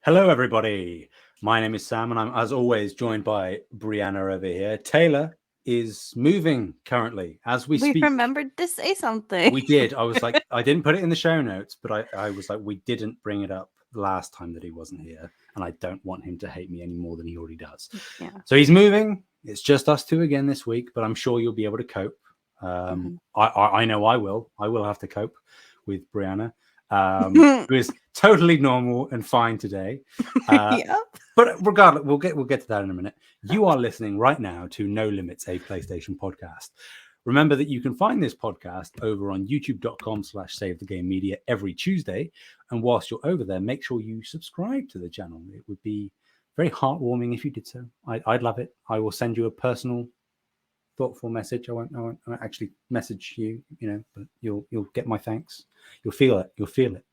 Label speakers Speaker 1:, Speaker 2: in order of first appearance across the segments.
Speaker 1: Hello, everybody. My name is Sam, and I'm, as always, joined by Brianna over here. Taylor is moving currently as we
Speaker 2: We
Speaker 1: speak.
Speaker 2: remembered to say something.
Speaker 1: We did. I was like, I didn't put it in the show notes, but I was like, we didn't bring it up last time that he wasn't here, and I don't want him to hate me any more than he already does.
Speaker 2: Yeah.
Speaker 1: So he's moving. It's just us two again this week, but I'm sure you'll be able to cope. I know I will. I will have to cope with Brianna, who is totally normal and fine today.
Speaker 2: Yeah.
Speaker 1: But regardless, we'll get to that in a minute. You are listening right now to No Limits, a PlayStation podcast. Remember that you can find this podcast over on youtube.com/savethegamemedia every Tuesday. And whilst you're over there, make sure you subscribe to the channel. It would be very heartwarming if you did so. I'd love it. I will send you a personal, thoughtful message. I won't actually message you, but you'll get my thanks. You'll feel it. You'll feel it.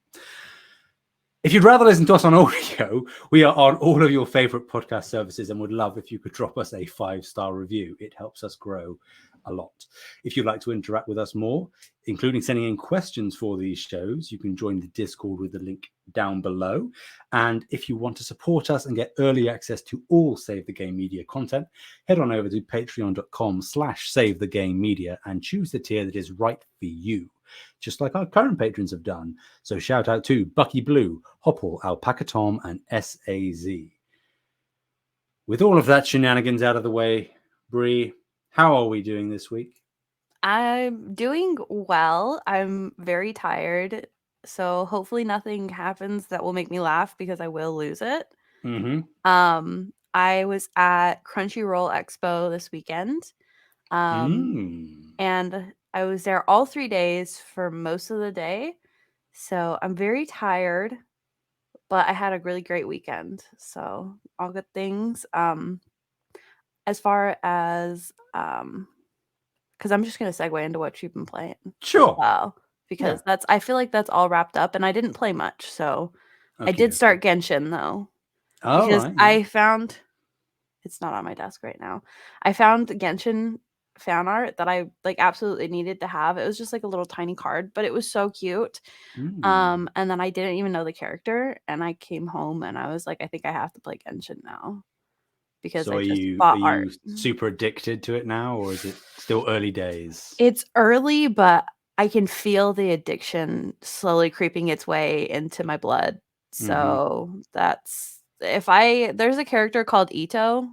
Speaker 1: If you'd rather listen to us on audio, we are on all of your favorite podcast services and would love if you could drop us a 5-star review. It helps us grow a lot. If you'd like to interact with us more, including sending in questions for these shows, you can join the Discord with the link down below. And if you want to support us and get early access to all Save the Game Media content, head on over to patreon.com/savethegamemedia and choose the tier that is right for you, just like our current patrons have done. So shout out to Bucky Blue, Hopple, Alpaca Tom, and SAZ. With all of that shenanigans out of the way, Bree, how are we doing this week?
Speaker 2: I'm doing well. I'm very tired. So hopefully nothing happens that will make me laugh because I will lose it. I was at Crunchyroll Expo this weekend. And I was there all 3 days for most of the day. So I'm very tired, but I had a really great weekend. So all good things. As far as because I'm just gonna segue into what you've been playing.
Speaker 1: Sure.
Speaker 2: Wow. Because I feel like that's all wrapped up, and I didn't play much. So I
Speaker 1: Okay,
Speaker 2: did start Genshin though.
Speaker 1: All
Speaker 2: Because
Speaker 1: right.
Speaker 2: I found it's not on my desk right now. I found Genshin fan art that I like absolutely needed to have. It was just like a little tiny card, but it was so cute. And then I didn't even know the character, and I came home and I was like, I think I have to play Genshin now. Because
Speaker 1: So
Speaker 2: I
Speaker 1: are
Speaker 2: just
Speaker 1: you
Speaker 2: bought art.
Speaker 1: super addicted to it now, or is it still early days?
Speaker 2: It's early, but I can feel the addiction slowly creeping its way into my blood. So that's there's a character called Ito,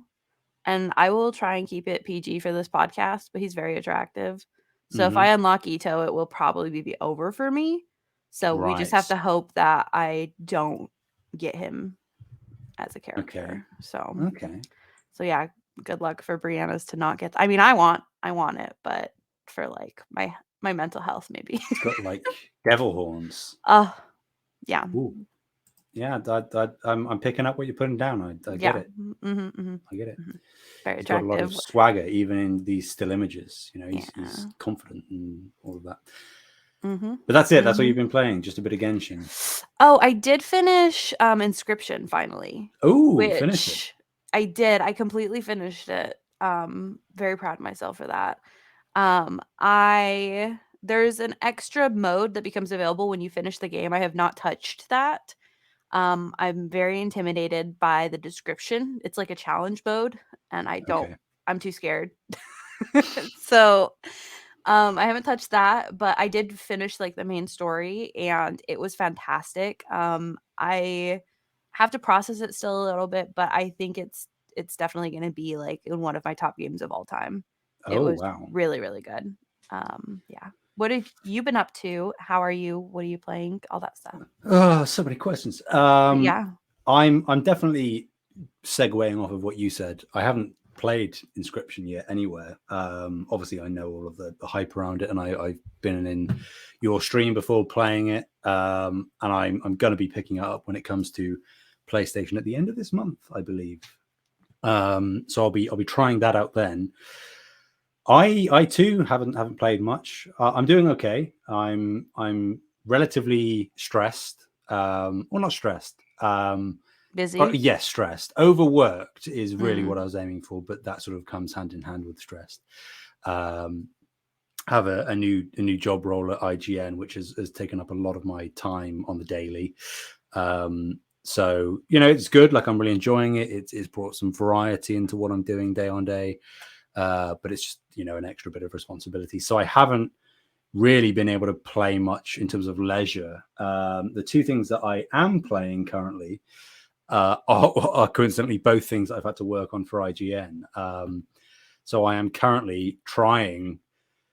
Speaker 2: and I will try and keep it PG for this podcast, but he's very attractive. So if I unlock Ito, it will probably be over for me. So we just have to hope that I don't get him as a character.
Speaker 1: Okay.
Speaker 2: So yeah, good luck for Brianna's to not get. I mean, I want it, but for like my mental health, maybe.
Speaker 1: It's got like devil horns.
Speaker 2: Yeah.
Speaker 1: Ooh. Yeah, I'm picking up what you're putting down. I get it. I get it.
Speaker 2: Very
Speaker 1: He's got a lot of
Speaker 2: attractive.
Speaker 1: swagger, even in these still images. He's confident and all of that. But that's it. That's all you've been playing. Just a bit of Genshin.
Speaker 2: Oh, I did finish Inscription finally.
Speaker 1: Oh, finish it.
Speaker 2: I did. I completely finished it. Very proud of myself for that. There's an extra mode that becomes available when you finish the game. I have not touched that. I'm very intimidated by the description. It's like a challenge mode, and I'm too scared. So I haven't touched that, but I did finish like the main story, and it was fantastic. I have to process it still a little bit, but I think it's definitely going to be like in one of my top games of all time. It was really, really good. Yeah. What have you been up to? How are you? What are you playing? All that stuff.
Speaker 1: Oh, so many questions.
Speaker 2: Yeah.
Speaker 1: I'm definitely segueing off of what you said. I haven't played Inscription yet anywhere. Obviously, I know all of the hype around it, and I've been in your stream before playing it. And I'm going to be picking it up when it comes to PlayStation at the end of this month, I believe. So I'll be trying that out then. I too haven't played much. I'm doing okay. I'm relatively stressed. Well, not stressed.
Speaker 2: Busy.
Speaker 1: Yes, stressed. Overworked is really what I was aiming for, but that sort of comes hand in hand with stressed. Have a new job role at IGN, which has taken up a lot of my time on the daily. So, it's good. Like, I'm really enjoying it. It's brought some variety into what I'm doing day on day. But it's just, an extra bit of responsibility. So I haven't really been able to play much in terms of leisure. The two things that I am playing currently are coincidentally both things that I've had to work on for IGN. So I am currently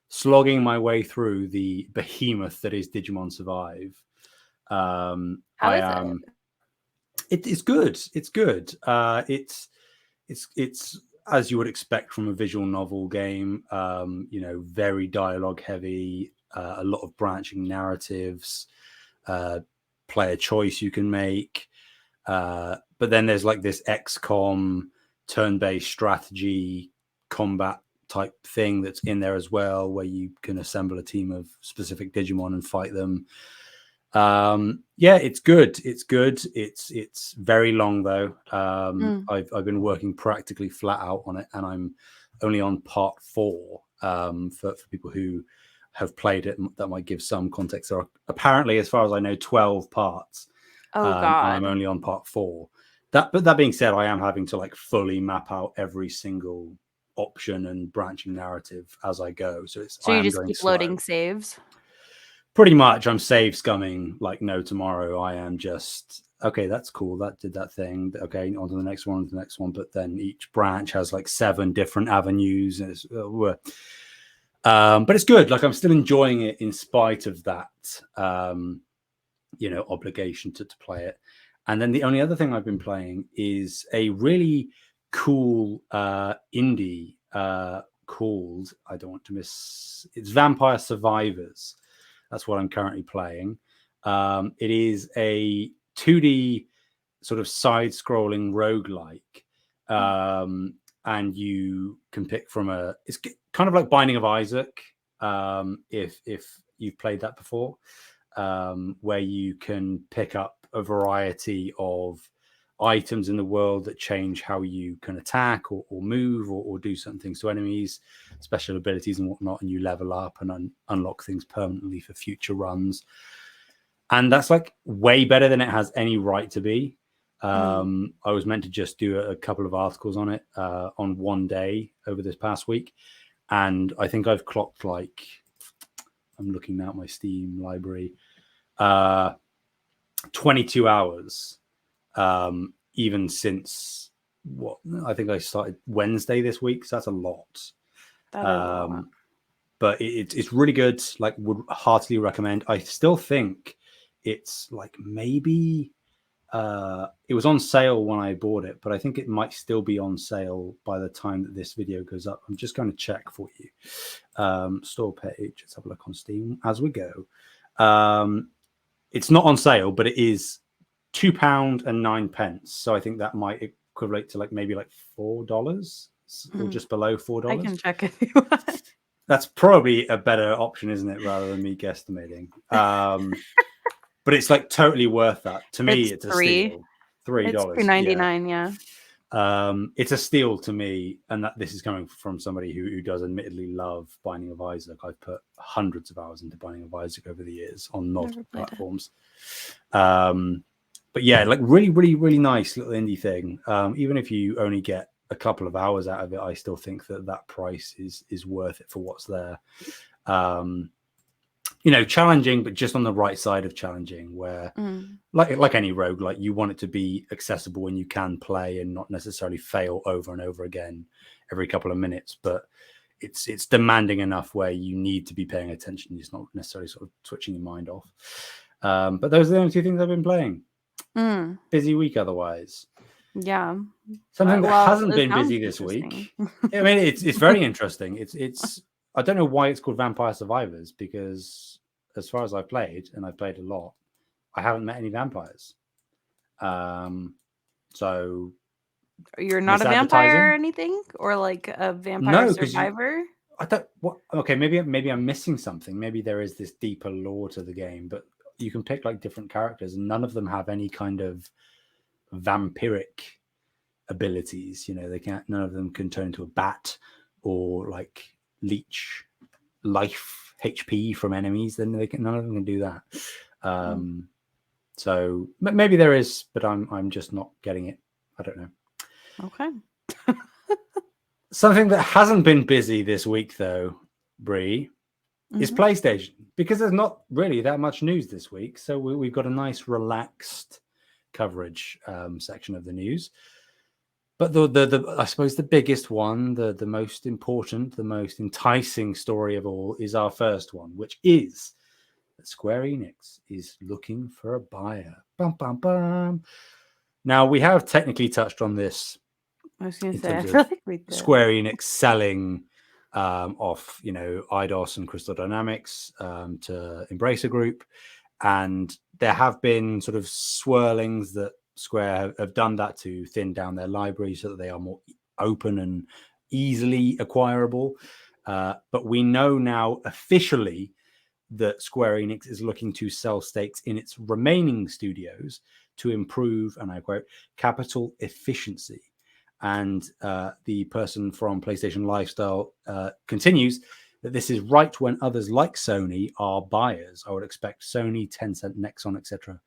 Speaker 1: slogging my way through the behemoth that is Digimon Survive.
Speaker 2: How is it?
Speaker 1: It's good. It's good. It's as you would expect from a visual novel game. Very dialogue heavy, a lot of branching narratives, player choice you can make. But then there's like this XCOM turn-based strategy combat type thing that's in there as well, where you can assemble a team of specific Digimon and fight them. It's good. It's very long though. I've been working practically flat out on it, and I'm only on part 4. For people who have played it, that might give some context. There are apparently, as far as I know, 12 parts.
Speaker 2: Oh God!
Speaker 1: I'm only on part 4. But that being said, I am having to like fully map out every single option and branching narrative as I go. So
Speaker 2: you just keep loading saves.
Speaker 1: Pretty much. I'm save scumming like no tomorrow. I am just, okay, that's cool, that did that thing, okay, on to the next one, but then each branch has like 7 different avenues, and but it's good. Like, I'm still enjoying it in spite of that obligation to play it. And then the only other thing I've been playing is a really cool indie called, I don't want to miss, it's Vampire Survivors. That's what I'm currently playing. It is a 2D sort of side-scrolling roguelike. And you can pick from it's kind of like Binding of Isaac, if you've played that before, where you can pick up a variety of items in the world that change how you can attack or move or do certain things to enemies, special abilities and whatnot, and you level up and unlock things permanently for future runs. And that's like way better than it has any right to be. I was meant to just do a couple of articles on it on one day over this past week, and I think I've clocked, like, I'm looking now at my Steam library, 22 hours even since I think I started Wednesday this week, so that's a lot.
Speaker 2: That is a lot.
Speaker 1: But it's really good. Like, would heartily recommend. I still think it's like maybe it was on sale when I bought it, but I think it might still be on sale by the time that this video goes up. I'm just going to check for you. Store page. Let's have a look on Steam as we go. It's not on sale, but it is £2.09. So I think that might equivalent to like maybe like $4 or just below $4.
Speaker 2: I can check if you want.
Speaker 1: That's probably a better option, isn't it, rather than me guesstimating. But it's like totally worth that. To me, it's a steal. $3.
Speaker 2: It's $3.99, yeah.
Speaker 1: It's a steal to me, and that this is coming from somebody who does admittedly love Binding of Isaac. I've put hundreds of hours into Binding of Isaac over the years on multiple platforms. But yeah, like really, really, really nice little indie thing. Even if you only get a couple of hours out of it, I still think that price is worth it for what's there. Challenging, but just on the right side of challenging, where like any rogue, like, you want it to be accessible and you can play and not necessarily fail over and over again every couple of minutes, but it's demanding enough where you need to be paying attention. It's not necessarily sort of switching your mind off. But those are the only two things I've been playing. Busy week otherwise.
Speaker 2: Yeah.
Speaker 1: Something that hasn't been busy this week. I mean, it's very interesting. It's I don't know why it's called Vampire Survivors, because as far as I've played, and I've played a lot, I haven't met any vampires. So
Speaker 2: you're not a vampire or anything, or like a vampire survivor?
Speaker 1: I don't. What? Okay, maybe I'm missing something. Maybe there is this deeper lore to the game, but you can pick like different characters, and none of them have any kind of vampiric abilities. They can't. None of them can turn into a bat or like leech life HP from enemies. Then none of them can do that. So maybe there is, but I'm just not getting it. I don't know.
Speaker 2: Okay.
Speaker 1: Something that hasn't been busy this week, though, Bree, is
Speaker 2: Mhm.
Speaker 1: PlayStation, because there's not really that much news this week. So we've got a nice, relaxed coverage section of the news. But the I suppose the biggest one, the most important, the most enticing story of all is our first one, which is that Square Enix is looking for a buyer. Bum, bum, bum. Now, we have technically touched on this
Speaker 2: I was going to
Speaker 1: in
Speaker 2: say, I
Speaker 1: terms
Speaker 2: feel
Speaker 1: of
Speaker 2: like we did.
Speaker 1: Square Enix selling off, IDOS and Crystal Dynamics to Embracer Group. And there have been sort of swirlings that Square have done that to thin down their library so that they are more open and easily acquirable. But we know now officially that Square Enix is looking to sell stakes in its remaining studios to improve, and I quote, capital efficiency. And the person from PlayStation Lifestyle continues that this is right when others like Sony are buyers. I would expect Sony, Tencent, Nexon, etc.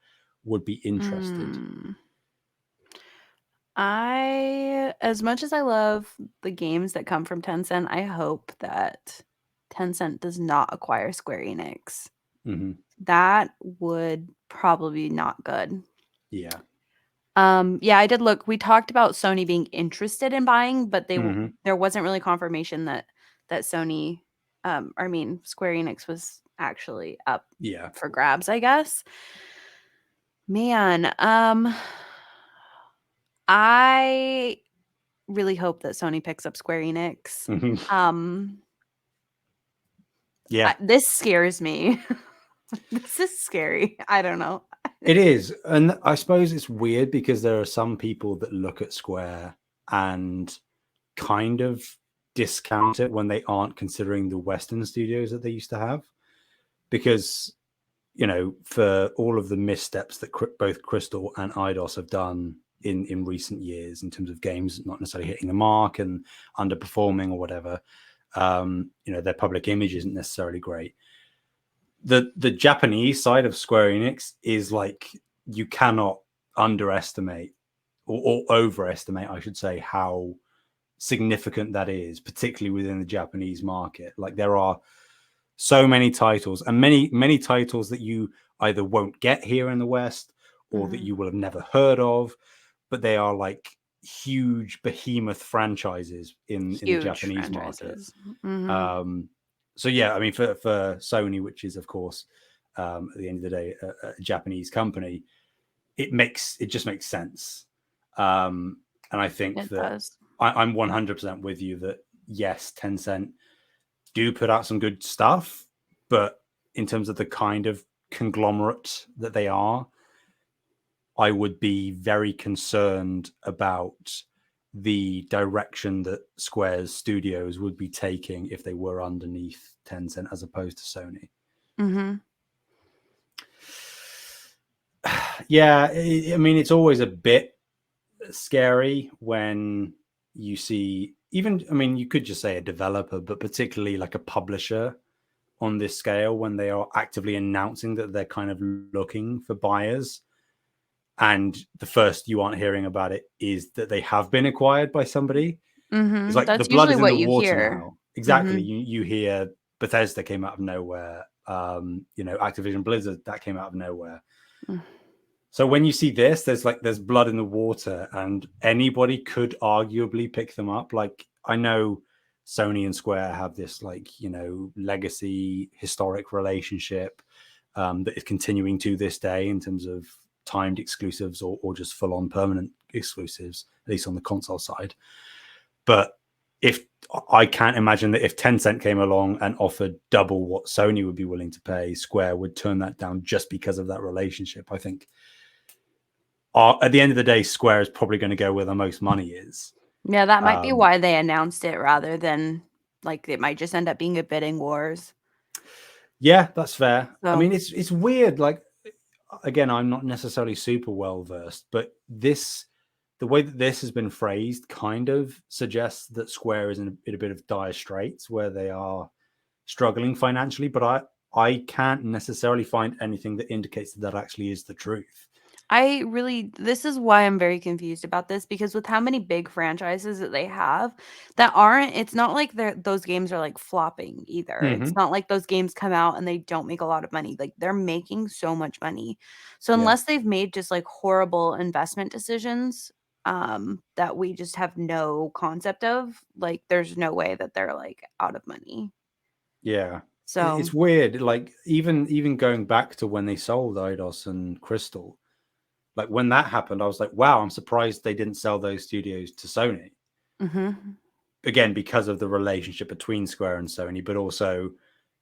Speaker 1: would be interested.
Speaker 2: As much as I love the games that come from Tencent, I hope that Tencent does not acquire Square Enix.
Speaker 1: Mm-hmm.
Speaker 2: That would probably be not good.
Speaker 1: Yeah.
Speaker 2: Yeah, I did look. We talked about Sony being interested in buying, but
Speaker 1: Mm-hmm.
Speaker 2: there wasn't really confirmation that Sony, Square Enix was actually up
Speaker 1: Yeah.
Speaker 2: for grabs, I guess. Man, I really hope that Sony picks up Square Enix.
Speaker 1: Mm-hmm. Yeah.
Speaker 2: This scares me. This is scary. I don't know.
Speaker 1: It is. And I suppose it's weird because there are some people that look at Square and kind of discount it when they aren't considering the Western studios that they used to have. Because, for all of the missteps that both Crystal and Eidos have done in recent years in terms of games not necessarily hitting the mark and underperforming or whatever, their public image isn't necessarily great. The Japanese side of Square Enix is like, you cannot underestimate or overestimate, I should say, how significant that is, particularly within the Japanese market. Like, there are so many titles, and many titles that you either won't get here in the West or that you will have never heard of, but they are like huge behemoth franchises in the
Speaker 2: Huge
Speaker 1: Japanese market.
Speaker 2: franchises. Mhm.
Speaker 1: So yeah, I mean, for Sony, which is of course at the end of the day a Japanese company, it just makes sense. And I think
Speaker 2: It
Speaker 1: that
Speaker 2: does.
Speaker 1: I'm 100% with you that yes, Tencent do put out some good stuff, but in terms of the kind of conglomerate that they are, I would be very concerned about the direction that Square's studios would be taking if they were underneath Tencent as opposed to Sony.
Speaker 2: Mhm.
Speaker 1: Yeah, I mean, it's always a bit scary when you see, even, I mean, you could just say a developer, but particularly like a publisher on this scale, when they are actively announcing that they're kind of looking for buyers, and the first you aren't hearing about it is that they have been acquired by somebody. It's
Speaker 2: Mhm.
Speaker 1: like the
Speaker 2: That's
Speaker 1: blood
Speaker 2: usually
Speaker 1: is in
Speaker 2: what
Speaker 1: the
Speaker 2: you
Speaker 1: water
Speaker 2: hear.
Speaker 1: now. Exactly.
Speaker 2: Mhm.
Speaker 1: You hear Bethesda came out of nowhere. Activision Blizzard, that came out of nowhere.
Speaker 2: Mm.
Speaker 1: So when you see this, there's blood in the water, and anybody could arguably pick them up. Like, I know Sony and Square have this legacy historic relationship that is continuing to this day in terms of timed exclusives or just full on permanent exclusives, at least on the console side. But if I can't imagine that if Tencent came along and offered double what Sony would be willing to pay, Square would turn that down just because of that relationship. I think at the end of the day, Square is probably going to go where the most money is.
Speaker 2: Yeah, that might be why they announced it rather than like it might just end up being a bidding wars.
Speaker 1: Yeah, that's fair. I
Speaker 2: So,
Speaker 1: mean, it's weird. Like, again, I'm not necessarily super well versed, but the way that this has been phrased kind of suggests that Square is in a bit of dire straits where they are struggling financially. But I can't necessarily find anything that indicates that actually is the truth.
Speaker 2: This is why I'm very confused about this, because with how many big franchises that they have that aren't, it's not like those games are like flopping either. It's
Speaker 1: Mm-hmm.
Speaker 2: not like those games come out and they don't make a lot of money. Like they're making so much money. So
Speaker 1: Yeah.
Speaker 2: unless they've made just like horrible investment decisions, that we just have no concept of, like there's no way that they're like out of money.
Speaker 1: Yeah.
Speaker 2: So,
Speaker 1: It's weird. Like even going back to when they sold Eidos and Crystal, like when that happened, I was like, wow, I'm surprised they didn't sell those studios to Sony.
Speaker 2: mhm,
Speaker 1: Again, because of the relationship between Square and Sony, but also,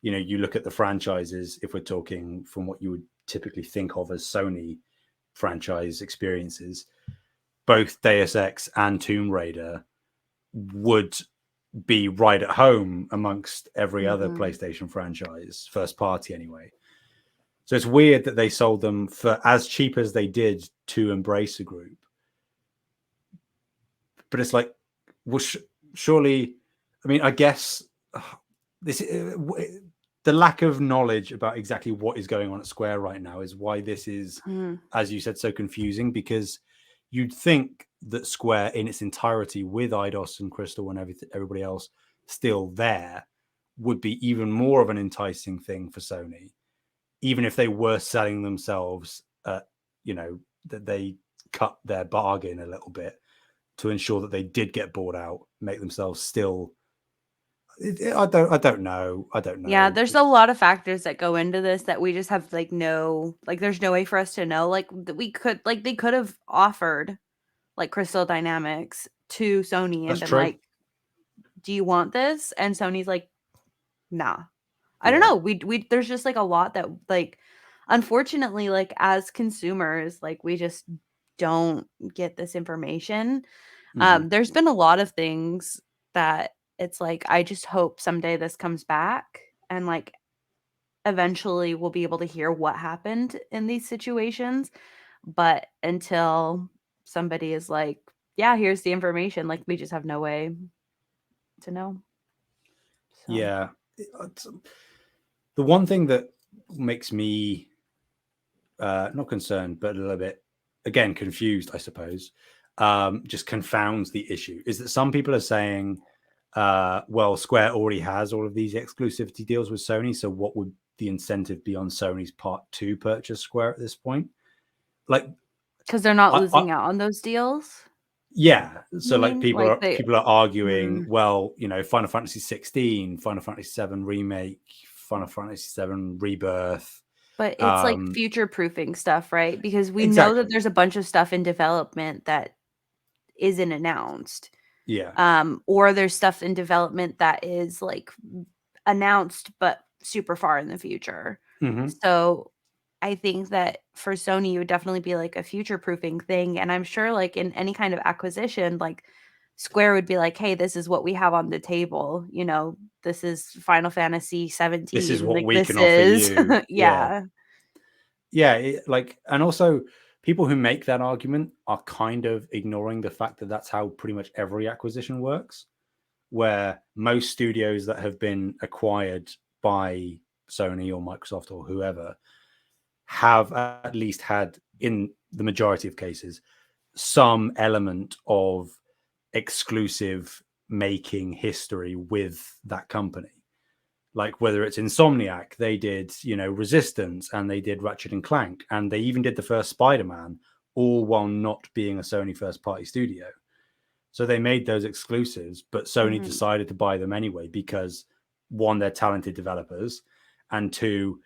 Speaker 1: you look at the franchises, if we're talking from what you would typically think of as Sony franchise experiences, both Deus Ex and Tomb Raider would be right at home amongst every other
Speaker 2: mhm.
Speaker 1: PlayStation franchise, first party anyway. So it's weird that they sold them for as cheap as they did to Embracer Group. But it's like, well, surely, I mean, I guess this the lack of knowledge about exactly what is going on at Square right now is why this is,
Speaker 2: Mhm.
Speaker 1: as you said, so confusing, because you'd think that Square in its entirety, with Eidos and Crystal and everybody else still there, would be even more of an enticing thing for Sony, even if they were selling themselves at, that they cut their bargain a little bit to ensure that they did get bought out, make themselves still. I don't know. I don't
Speaker 2: Yeah,
Speaker 1: know.
Speaker 2: there's a lot of factors that go into this that we just have there's no way for us to know. Like we could like they could have offered like Crystal Dynamics to Sony and
Speaker 1: That's
Speaker 2: been
Speaker 1: true.
Speaker 2: like, "Do you want this?" And Sony's like, "Nah." I don't
Speaker 1: Yeah.
Speaker 2: know. We there's just like a lot that like unfortunately like as consumers, like we just don't get this information.
Speaker 1: Hmm.
Speaker 2: There's been a lot of things that it's like I just hope someday this comes back and like eventually we'll be able to hear what happened in these situations, but until somebody is like, "Yeah, here's the information," like, we just have no way to know. So
Speaker 1: Yeah. It's- the one thing that makes me not concerned, but a little bit, again, confused, I suppose, just confounds the issue, is that some people are saying, well, Square already has all of these exclusivity deals with Sony, so what would the incentive be on Sony's part to purchase Square at this point? Like,
Speaker 2: because 'cause they're not
Speaker 1: I
Speaker 2: losing out on those deals,
Speaker 1: yeah, so
Speaker 2: you
Speaker 1: like
Speaker 2: mean?
Speaker 1: people
Speaker 2: Like
Speaker 1: are
Speaker 2: they
Speaker 1: people are arguing,
Speaker 2: mm,
Speaker 1: well, Final Fantasy 16, Final Fantasy 7 remake, Final Fantasy 7 rebirth.
Speaker 2: but it's like
Speaker 1: um
Speaker 2: future proofing stuff, right? Because we know that
Speaker 1: exactly.
Speaker 2: there's a bunch of stuff in development that isn't announced,
Speaker 1: Yeah.
Speaker 2: or there's stuff in development that is, like, announced, but super far in the future.
Speaker 1: Hmm.
Speaker 2: So, I think that for Sony, it would definitely be, like, a future-proofing thing, and I'm sure, like, in any kind of acquisition, like, Square would be like, "Hey, this is what we have on the table," "This is Final Fantasy
Speaker 1: This is
Speaker 2: 17,
Speaker 1: what
Speaker 2: like,
Speaker 1: we
Speaker 2: this
Speaker 1: can offer
Speaker 2: is"
Speaker 1: you. Yeah.
Speaker 2: Yeah.
Speaker 1: Yeah, and also people who make that argument are kind of ignoring the fact that that's how pretty much every acquisition works, where most studios that have been acquired by Sony or Microsoft or whoever have at least had, in the majority of cases, some element of exclusive making history with that company. Like whether it's Insomniac, they did, Resistance, and they did Ratchet and Clank, and they even did the first Spider-Man, all while not being a Sony first party studio. So they made those exclusives, but Sony
Speaker 2: Mhm.
Speaker 1: decided to buy them anyway because, one, they're talented developers, and two,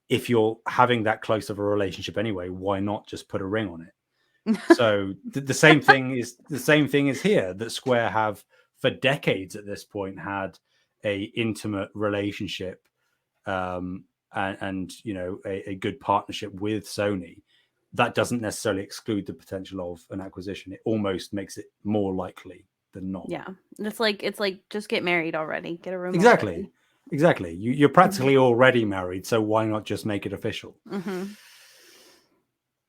Speaker 1: if you're having that close of a relationship anyway, why not just put a ring on it? So the same thing is here, that Square have for decades at this point had a intimate relationship, and a good partnership with Sony. That doesn't necessarily exclude the potential of an acquisition. It almost makes it more likely than not.
Speaker 2: Yeah. It's like, just get married already, get a room
Speaker 1: Exactly.
Speaker 2: already.
Speaker 1: Exactly. You're
Speaker 2: Mhm.
Speaker 1: practically already married, so why not just make it official?
Speaker 2: Mhm.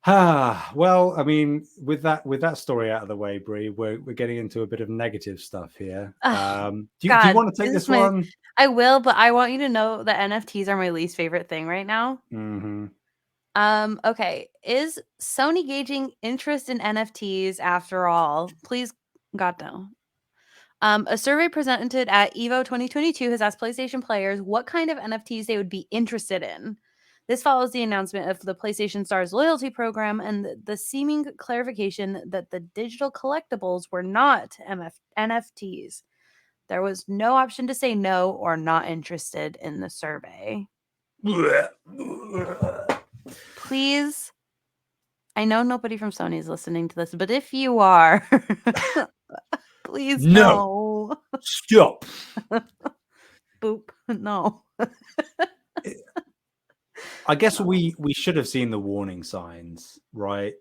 Speaker 1: Well, I mean, with that story out of the way, Brie, we're getting into a bit of negative stuff here.
Speaker 2: Oh,
Speaker 1: Do you
Speaker 2: God,
Speaker 1: want to take
Speaker 2: this is
Speaker 1: this one?
Speaker 2: I will, but I want you to know that NFTs are my least favorite thing right now.
Speaker 1: Mm-hmm.
Speaker 2: Okay. Is Sony gauging interest in NFTs after all? Please, God, no. A survey presented at Evo 2022 has asked PlayStation players what kind of NFTs they would be interested in. This follows the announcement of the PlayStation Stars loyalty program and the seeming clarification that the digital collectibles were not NFTs. There was no option to say no or not interested in the survey. Please, I know nobody from Sony is listening to this, but if you are, please no.
Speaker 1: Stop.
Speaker 2: Boop. No.
Speaker 1: I guess we should have seen the warning signs, right?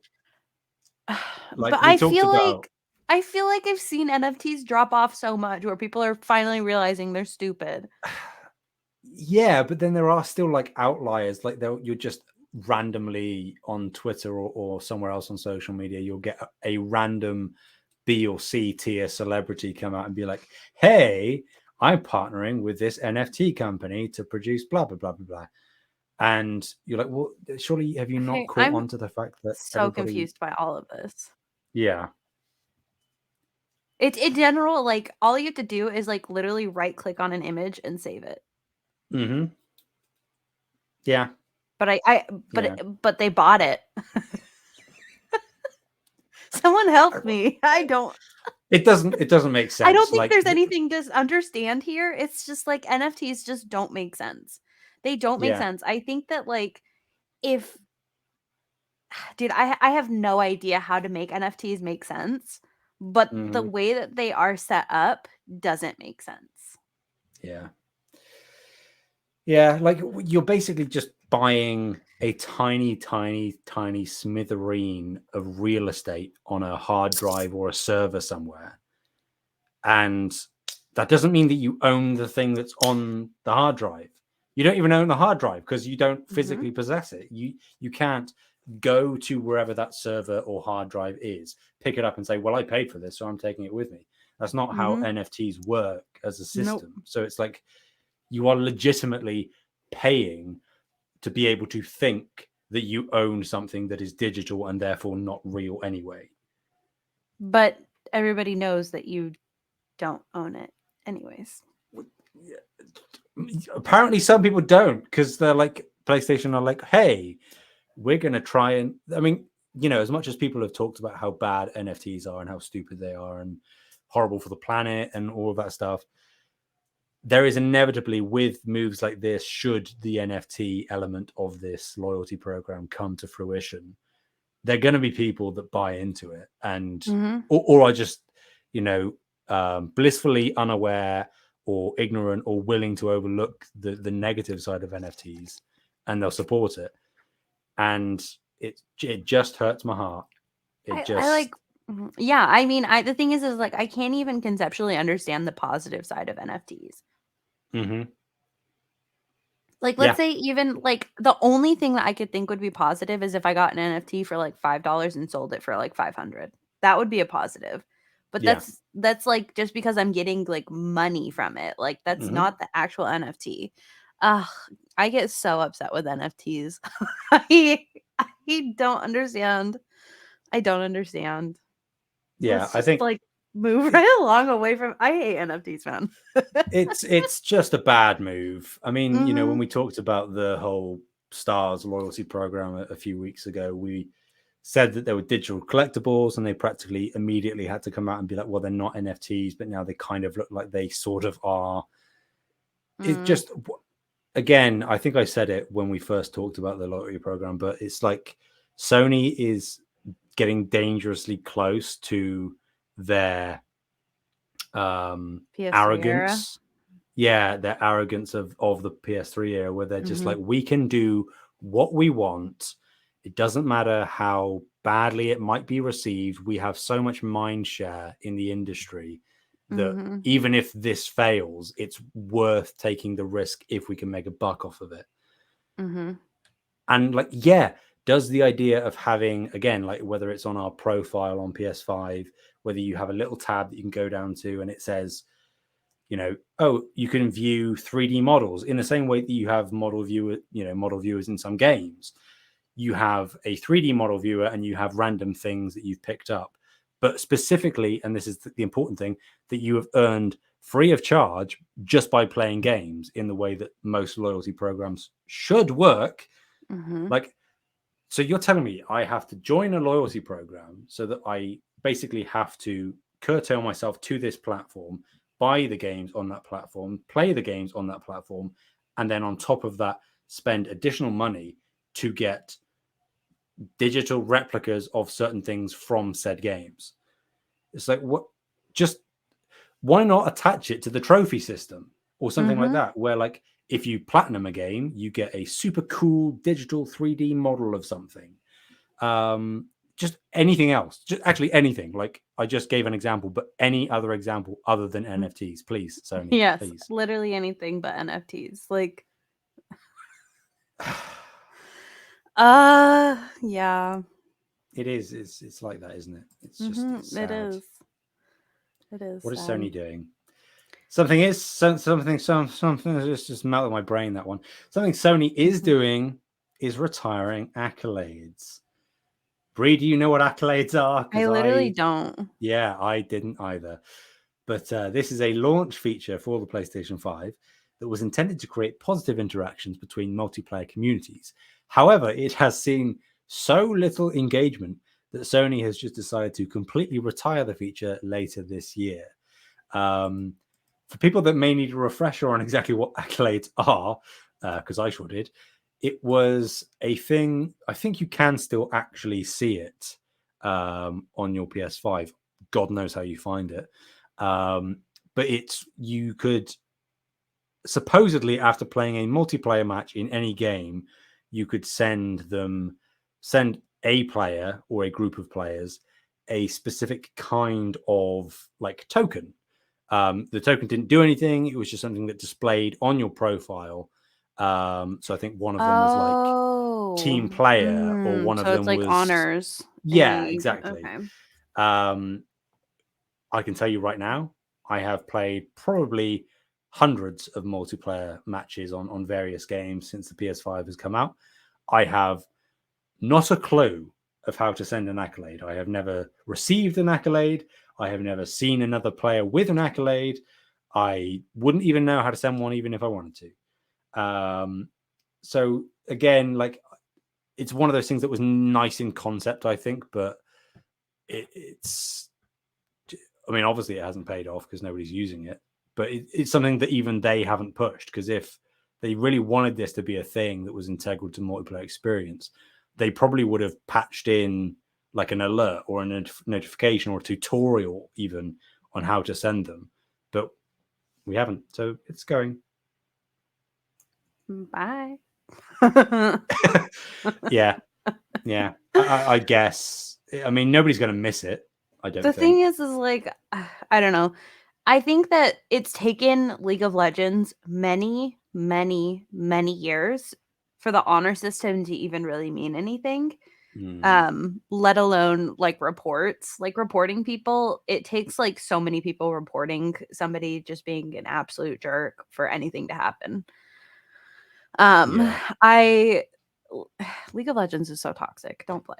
Speaker 1: Like
Speaker 2: But
Speaker 1: we talked about.
Speaker 2: I feel like I've seen NFTs drop off so much where people are finally realizing they're stupid.
Speaker 1: Yeah, but then there are still like outliers. Like you're just randomly on Twitter or somewhere else on social media, you'll get a random B or C tier celebrity come out and be like, "Hey, I'm partnering with this NFT company to produce blah blah blah blah blah." And you're like, "Well, surely have you not
Speaker 2: Okay,
Speaker 1: caught
Speaker 2: I'm
Speaker 1: on to the fact that
Speaker 2: so
Speaker 1: everybody?"
Speaker 2: confused by all of this.
Speaker 1: Yeah.
Speaker 2: It's in general, like all you have to do is like literally right click on an image and save it.
Speaker 1: Mm-hmm. Yeah.
Speaker 2: But
Speaker 1: Yeah.
Speaker 2: but they bought it. Someone help me.
Speaker 1: It doesn't make
Speaker 2: I don't
Speaker 1: sense.
Speaker 2: think
Speaker 1: Like,
Speaker 2: there's anything to understand here. It's just like NFTs just don't make sense. They don't make
Speaker 1: yeah.
Speaker 2: sense. I think that like if dude, I have no idea how to make NFTs make sense, but the
Speaker 1: Mm-hmm.
Speaker 2: way that they are set up doesn't make sense.
Speaker 1: Yeah. Yeah, like you're basically just buying a tiny, tiny, tiny smithereen of real estate on a hard drive or a server somewhere. And that doesn't mean that you own the thing that's on the hard drive. You don't even own the hard drive because you don't
Speaker 2: Mhm.
Speaker 1: physically possess it. You can't go to wherever that server or hard drive is, pick it up and say, "Well, I paid for this, so I'm taking it with me." That's not how
Speaker 2: Mhm.
Speaker 1: NFTs work as a
Speaker 2: Nope.
Speaker 1: system. So it's like you are legitimately paying to be able to think that you own something that is digital and therefore not real anyway.
Speaker 2: But everybody knows that you don't own it anyways.
Speaker 1: Apparently, some people don't because they're like, PlayStation are like, "Hey, we're going to try and," I mean, as much as people have talked about how bad NFTs are and how stupid they are and horrible for the planet and all of that stuff, there is inevitably, with moves like this, should the NFT element of this loyalty program come to fruition, there are going to be people that buy into it and
Speaker 2: Mhm.
Speaker 1: or are just blissfully unaware or ignorant or willing to overlook the negative side of NFTs, and they'll support it. And it just hurts my heart. It
Speaker 2: I
Speaker 1: just.
Speaker 2: like yeah, I mean, the thing is like I can't even conceptually understand the positive side of NFTs.
Speaker 1: Mm-hmm.
Speaker 2: Like, let's
Speaker 1: Yeah.
Speaker 2: say even like the only thing that I could think would be positive is if I got an NFT for like $5 and sold it for like 500. That would be a positive. But
Speaker 1: Yeah.
Speaker 2: that's like just because I'm getting like money from it. Like that's
Speaker 1: Mm-hmm.
Speaker 2: not the actual NFT. Ugh, I get so upset with NFTs. I I don't understand. I don't understand.
Speaker 1: Yeah,
Speaker 2: Let's
Speaker 1: I
Speaker 2: just
Speaker 1: think
Speaker 2: like move
Speaker 1: it,
Speaker 2: right along away from I hate NFTs, man.
Speaker 1: it's just a bad move. I mean, when
Speaker 2: Mhm.
Speaker 1: we talked about the whole Stars loyalty program a few weeks ago, we said that there were digital collectibles and they practically immediately had to come out and be like, well, they're not NFTs, but now they kind of look like they sort of are. It
Speaker 2: Mm.
Speaker 1: just, again, I think I said it when we first talked about the loyalty program, but it's like Sony is getting dangerously close to their
Speaker 2: PS3 era.
Speaker 1: arrogance. Yeah, their arrogance of the PS3 era, where they're just like,
Speaker 2: Mhm.
Speaker 1: we can do what we want. It doesn't matter how badly it might be received. We have so much mind share in the industry that
Speaker 2: Mhm.
Speaker 1: even if this fails, it's worth taking the risk if we can make a buck off of it.
Speaker 2: Mhm.
Speaker 1: And like, yeah, does the idea of having, again, like whether it's on our profile on PS5, whether you have a little tab that you can go down to and it says, oh, you can view 3D models in the same way that you have model viewers in some games. You have a 3D model viewer and you have random things that you've picked up. But specifically, and this is the important thing, that you have earned free of charge just by playing games in the way that most loyalty programs should work. Like, so you're telling me I have to join a loyalty program so that I basically have to curtail myself to this platform, buy the games on that platform, play the games on that platform, and then on top of that, spend additional money to get digital replicas of certain things from said games. It's like, what? Just why not attach it to the trophy system or something like that, where like if you platinum a game, you get a super cool digital 3D model of something. Just anything else, just actually anything. Like I just gave an example, but any other example other than NFTs, please, Sony.
Speaker 2: Yes,
Speaker 1: please.
Speaker 2: literally anything but NFTs. Like, yeah.
Speaker 1: It is. It's like that, isn't it? It's just it's sad.
Speaker 2: It is. It is.
Speaker 1: What is
Speaker 2: sad.
Speaker 1: Sony doing? Something just melted my brain, that one. Something Sony is doing is retiring accolades. Bree, do you know what accolades are?
Speaker 2: I literally don't.
Speaker 1: Yeah, I didn't either. But this is a launch feature for the PlayStation 5 that was intended to create positive interactions between multiplayer communities. However, it has seen so little engagement that Sony has just decided to completely retire the feature later this year. For people that may need a refresher on exactly what accolades are, because I sure did, it was a thing. I think you can still actually see it on your PS5. God knows how you find it. But you could supposedly, after playing a multiplayer match in any game, you could send a player or a group of players a specific kind of like token. The token didn't do anything. It was just something that displayed on your profile. So I think one of them was like team player, or one of them
Speaker 2: it's like
Speaker 1: was
Speaker 2: honors.
Speaker 1: Yeah, exactly.
Speaker 2: Okay.
Speaker 1: I can tell you right now, I have played probably hundreds of multiplayer matches on various games since the PS5 has come out. I have not a clue of how to send an accolade. I have never received an accolade. I have never seen another player with an accolade. I wouldn't even know how to send one, even if I wanted to. So again, like, it's one of those things that was nice in concept, I think, but it's. I mean, obviously, it hasn't paid off because nobody's using it. But it's something that even they haven't pushed, because if they really wanted this to be a thing that was integral to multiplayer experience, they probably would have patched in like an alert or a notification or a tutorial even on how to send them. But we haven't. So it's going.
Speaker 2: Bye.
Speaker 1: Yeah. I guess. I mean, nobody's going to miss it. I don't think.
Speaker 2: The thing is like, I don't know. I think that it's taken League of Legends many, many, many years for the honor system to even really mean anything. Let alone like reports, like reporting people. It takes like so many people reporting somebody just being an absolute jerk for anything to happen. League of Legends is so toxic. Don't play.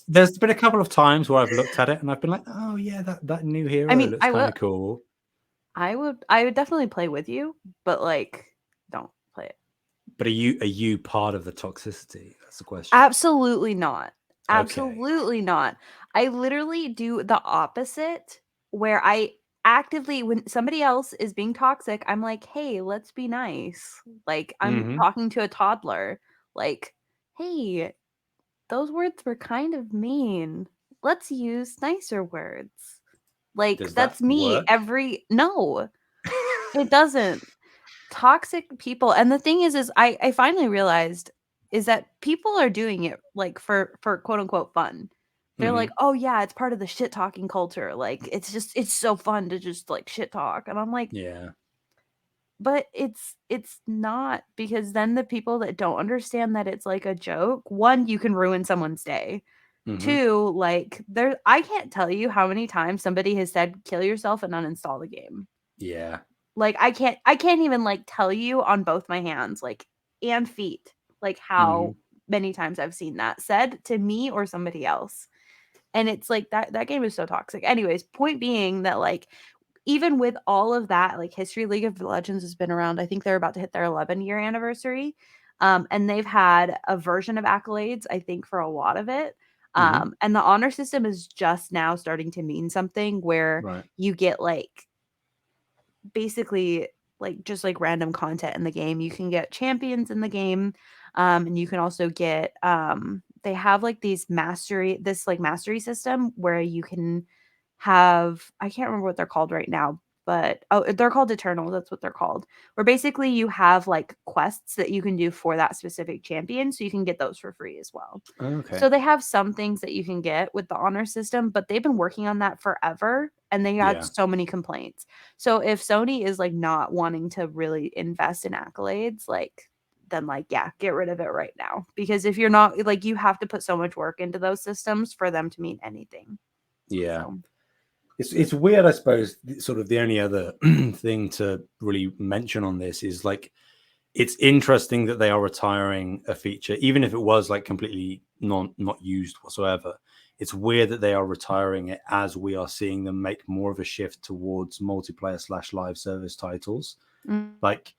Speaker 1: There's been a couple of times where I've looked at it and I've been like, oh yeah, that new hero looks kind of cool.
Speaker 2: I would definitely play with you, but like, don't play it.
Speaker 1: But are you part of the toxicity? That's the question.
Speaker 2: Absolutely not. Absolutely not. I literally do the opposite, where I actively, when somebody else is being toxic, I'm like, hey, let's be nice. Like, I'm talking to a toddler. Like, hey, those words were kind of mean. Let's use nicer words. Like, that's me no, it doesn't. Toxic people. And the thing is I finally realized is that people are doing it like for quote unquote fun. They're like, oh yeah, it's part of the shit talking culture. Like, it's so fun to just like shit talk. And I'm like,
Speaker 1: yeah,
Speaker 2: but it's not, because then the people that don't understand that it's like a joke, one, you can ruin someone's day. Two, like I can't tell you how many times somebody has said kill yourself and uninstall the game.
Speaker 1: Yeah.
Speaker 2: Like I can't even like tell you on both my hands, like, and feet, like how many times I've seen that said to me or somebody else. And it's like that game is so toxic. Anyways, point being that, like, even with all of that, like, history, League of Legends has been around. I think they're about to hit their 11-year anniversary. And they've had a version of accolades, I think, for a lot of it. And the honor system is just now starting to mean something, where
Speaker 1: Right.
Speaker 2: you get like basically like just like random content in the game. You can get champions in the game, and you can also get they have like this mastery system where you can have, I can't remember what they're called right now, but they're called Eternals. That's what they're called. Where basically you have like quests that you can do for that specific champion, so you can get those for free as well.
Speaker 1: Okay.
Speaker 2: So they have some things that you can get with the honor system, but they've been working on that forever, and they had so many complaints. So if Sony is like not wanting to really invest in accolades, like, then like, yeah, get rid of it right now, because if you're not, like, you have to put so much work into those systems for them to mean anything.
Speaker 1: Yeah.
Speaker 2: So.
Speaker 1: It's weird, I suppose. Sort of the only other thing to really mention on this is, like, it's interesting that they are retiring a feature, even if it was like completely not used whatsoever. It's weird that they are retiring it as we are seeing them make more of a shift towards multiplayer / live service titles. Like,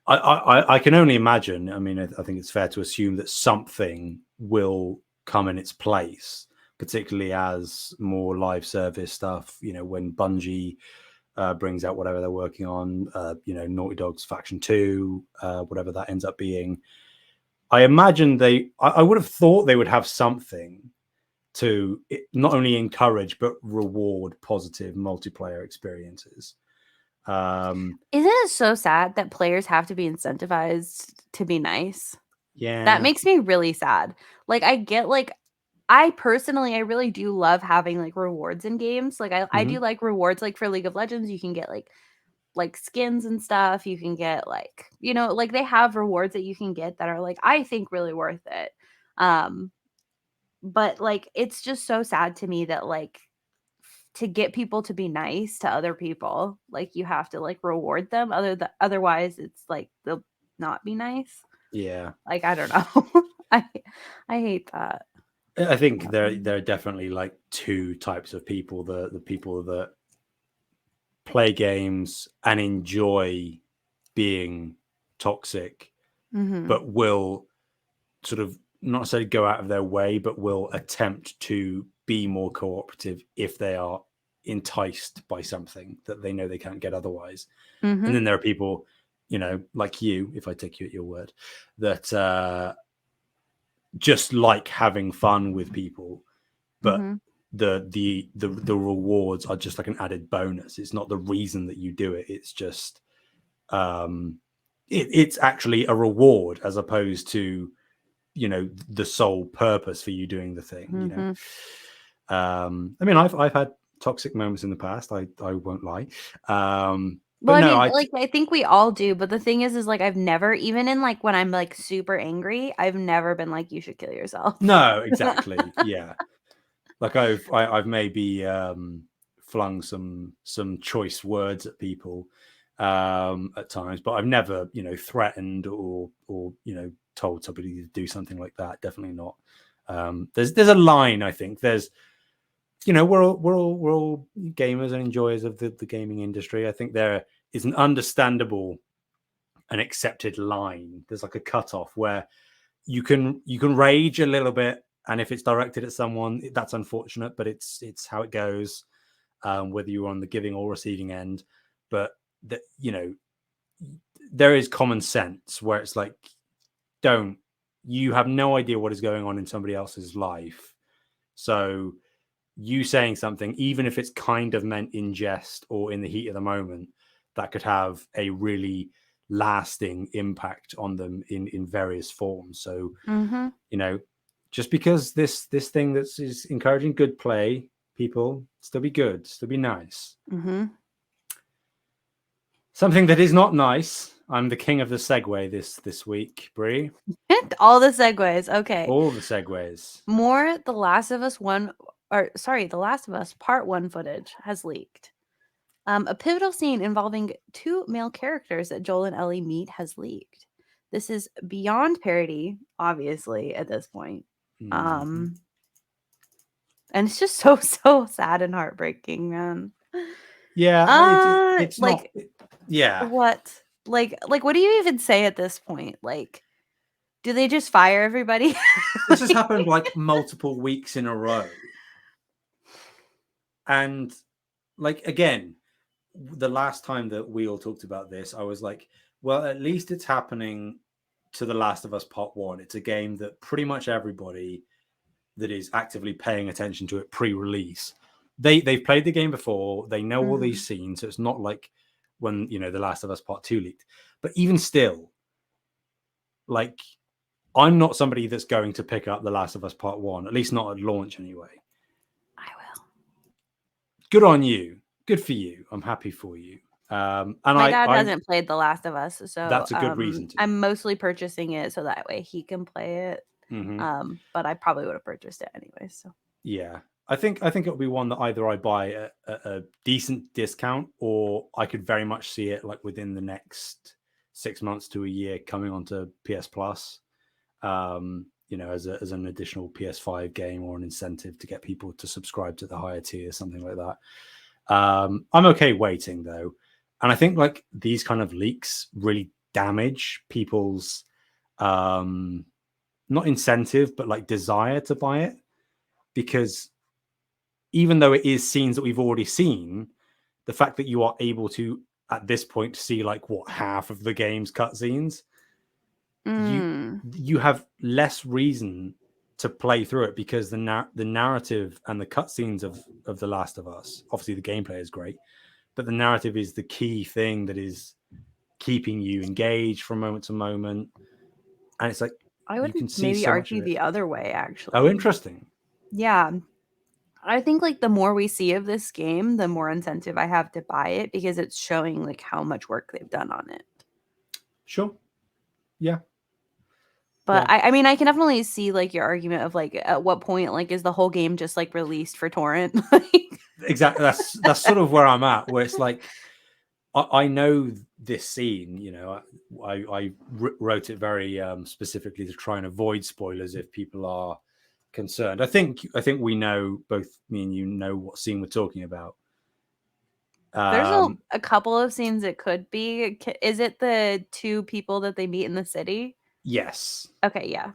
Speaker 1: I can only imagine. I mean, I think it's fair to assume that something will come in its place, particularly as more live service stuff, when Bungie brings out whatever they're working on, Naughty Dog's Faction 2, whatever that ends up being. I imagine I would have thought they would have something to not only encourage but reward positive multiplayer experiences.
Speaker 2: Isn't it so sad that players have to be incentivized to be nice?
Speaker 1: Yeah.
Speaker 2: That makes me really sad. Like, I get, like, I personally, I really do love having like rewards in games. Like, I do like rewards. Like for League of Legends, you can get like skins and stuff. You can get like, like they have rewards that you can get that are like, I think, really worth it. But like, it's just so sad to me that, like, to get people to be nice to other people, like, you have to like reward them. Otherwise, it's like they'll not be nice.
Speaker 1: Yeah.
Speaker 2: Like, I don't know. I hate that.
Speaker 1: I think there are definitely like two types of people: the people that play games and enjoy being toxic, but will sort of not necessarily go out of their way, but will attempt to be more cooperative if they are enticed by something that they know they can't get otherwise. And then there are people, like you, if I take you at your word, that just like having fun with people, but the rewards are just like an added bonus. It's not the reason that you do it. It's just it's actually a reward as opposed to the sole purpose for you doing the thing. I mean, I've had toxic moments in the past. I won't lie.
Speaker 2: Well,
Speaker 1: But
Speaker 2: I
Speaker 1: no,
Speaker 2: mean, like, I think we all do, but the thing is like, I've never, even in like when I'm like super angry, I've never been like, you should kill yourself.
Speaker 1: No, exactly. Yeah. Like I've maybe flung some choice words at people at times, but I've never, threatened or told somebody to do something like that. Definitely not. There's a line, I think. There's, we're all gamers and enjoyers of the gaming industry. I think there is an understandable and accepted line. There's like a cutoff where you can rage a little bit, and if it's directed at someone, that's unfortunate, but it's how it goes, whether you're on the giving or receiving end. But there is common sense where it's like, you have no idea what is going on in somebody else's life, so you saying something, even if it's kind of meant in jest or in the heat of the moment, that could have a really lasting impact on them in various forms. So just because this thing is encouraging good play, people, still be good, still be nice. Something that is not nice. I'm the king of the segue this week, Brie.
Speaker 2: All the segues. Okay.
Speaker 1: All the segues.
Speaker 2: More The Last of Us The Last of Us Part 1 footage has leaked. A pivotal scene involving 2 male characters that Joel and Ellie meet has leaked. This is beyond parody, obviously, at this point. And it's just so sad and heartbreaking, man.
Speaker 1: Yeah, it's
Speaker 2: like,
Speaker 1: not. Yeah.
Speaker 2: What? Like, what do you even say at this point? Like, do they just fire everybody?
Speaker 1: This has happened like multiple weeks in a row. And like, again, the last time that we all talked about this, I was like, well, at least it's happening to The Last of Us Part 1. It's a game that pretty much everybody that is actively paying attention to it pre-release, they've played the game before, they know all these scenes, so it's not like when, you know, The Last of Us Part 2 leaked. But even still, like, I'm not somebody that's going to pick up The Last of Us Part 1, at least not at launch anyway.
Speaker 2: I will.
Speaker 1: Good on you. Good for you. I'm happy for you. And
Speaker 2: my dad hasn't played The Last of Us, so
Speaker 1: that's a good reason to.
Speaker 2: I'm mostly purchasing it so that way he can play it. But I probably would have purchased it anyway. So
Speaker 1: yeah, I think it'll be one that either I buy at a decent discount, or I could very much see it like within the next 6 months to a year coming onto PS Plus. You know, as an additional PS5 game or an incentive to get people to subscribe to the higher tier, something like that. I'm okay waiting though. And I think like these kind of leaks really damage people's not incentive, but like desire to buy it. Because even though it is scenes that we've already seen, the fact that you are able to, at this point, see like what half of the game's cutscenes, you have less reason to play through it, because the narrative and the cutscenes of The Last of Us, obviously the gameplay is great, but the narrative is the key thing that is keeping you engaged from moment to moment. And it's like,
Speaker 2: I would
Speaker 1: you can see
Speaker 2: maybe
Speaker 1: so
Speaker 2: argue
Speaker 1: much of
Speaker 2: the
Speaker 1: it.
Speaker 2: other way, actually.
Speaker 1: Oh, interesting.
Speaker 2: Yeah. I think like the more we see of this game, the more incentive I have to buy it, because it's showing like how much work they've done on it.
Speaker 1: Sure. Yeah.
Speaker 2: But yeah. I mean, I can definitely see like your argument of like, at what point like is the whole game just like released for torrent?
Speaker 1: Exactly. That's sort of where I'm at, where it's like, I know this scene, you know, I wrote it very specifically to try and avoid spoilers if people are concerned. I think we know, both me and you know what scene we're talking about.
Speaker 2: There's a couple of scenes it could be. Is it the 2 people that they meet in the city?
Speaker 1: Yes.
Speaker 2: Okay, yeah.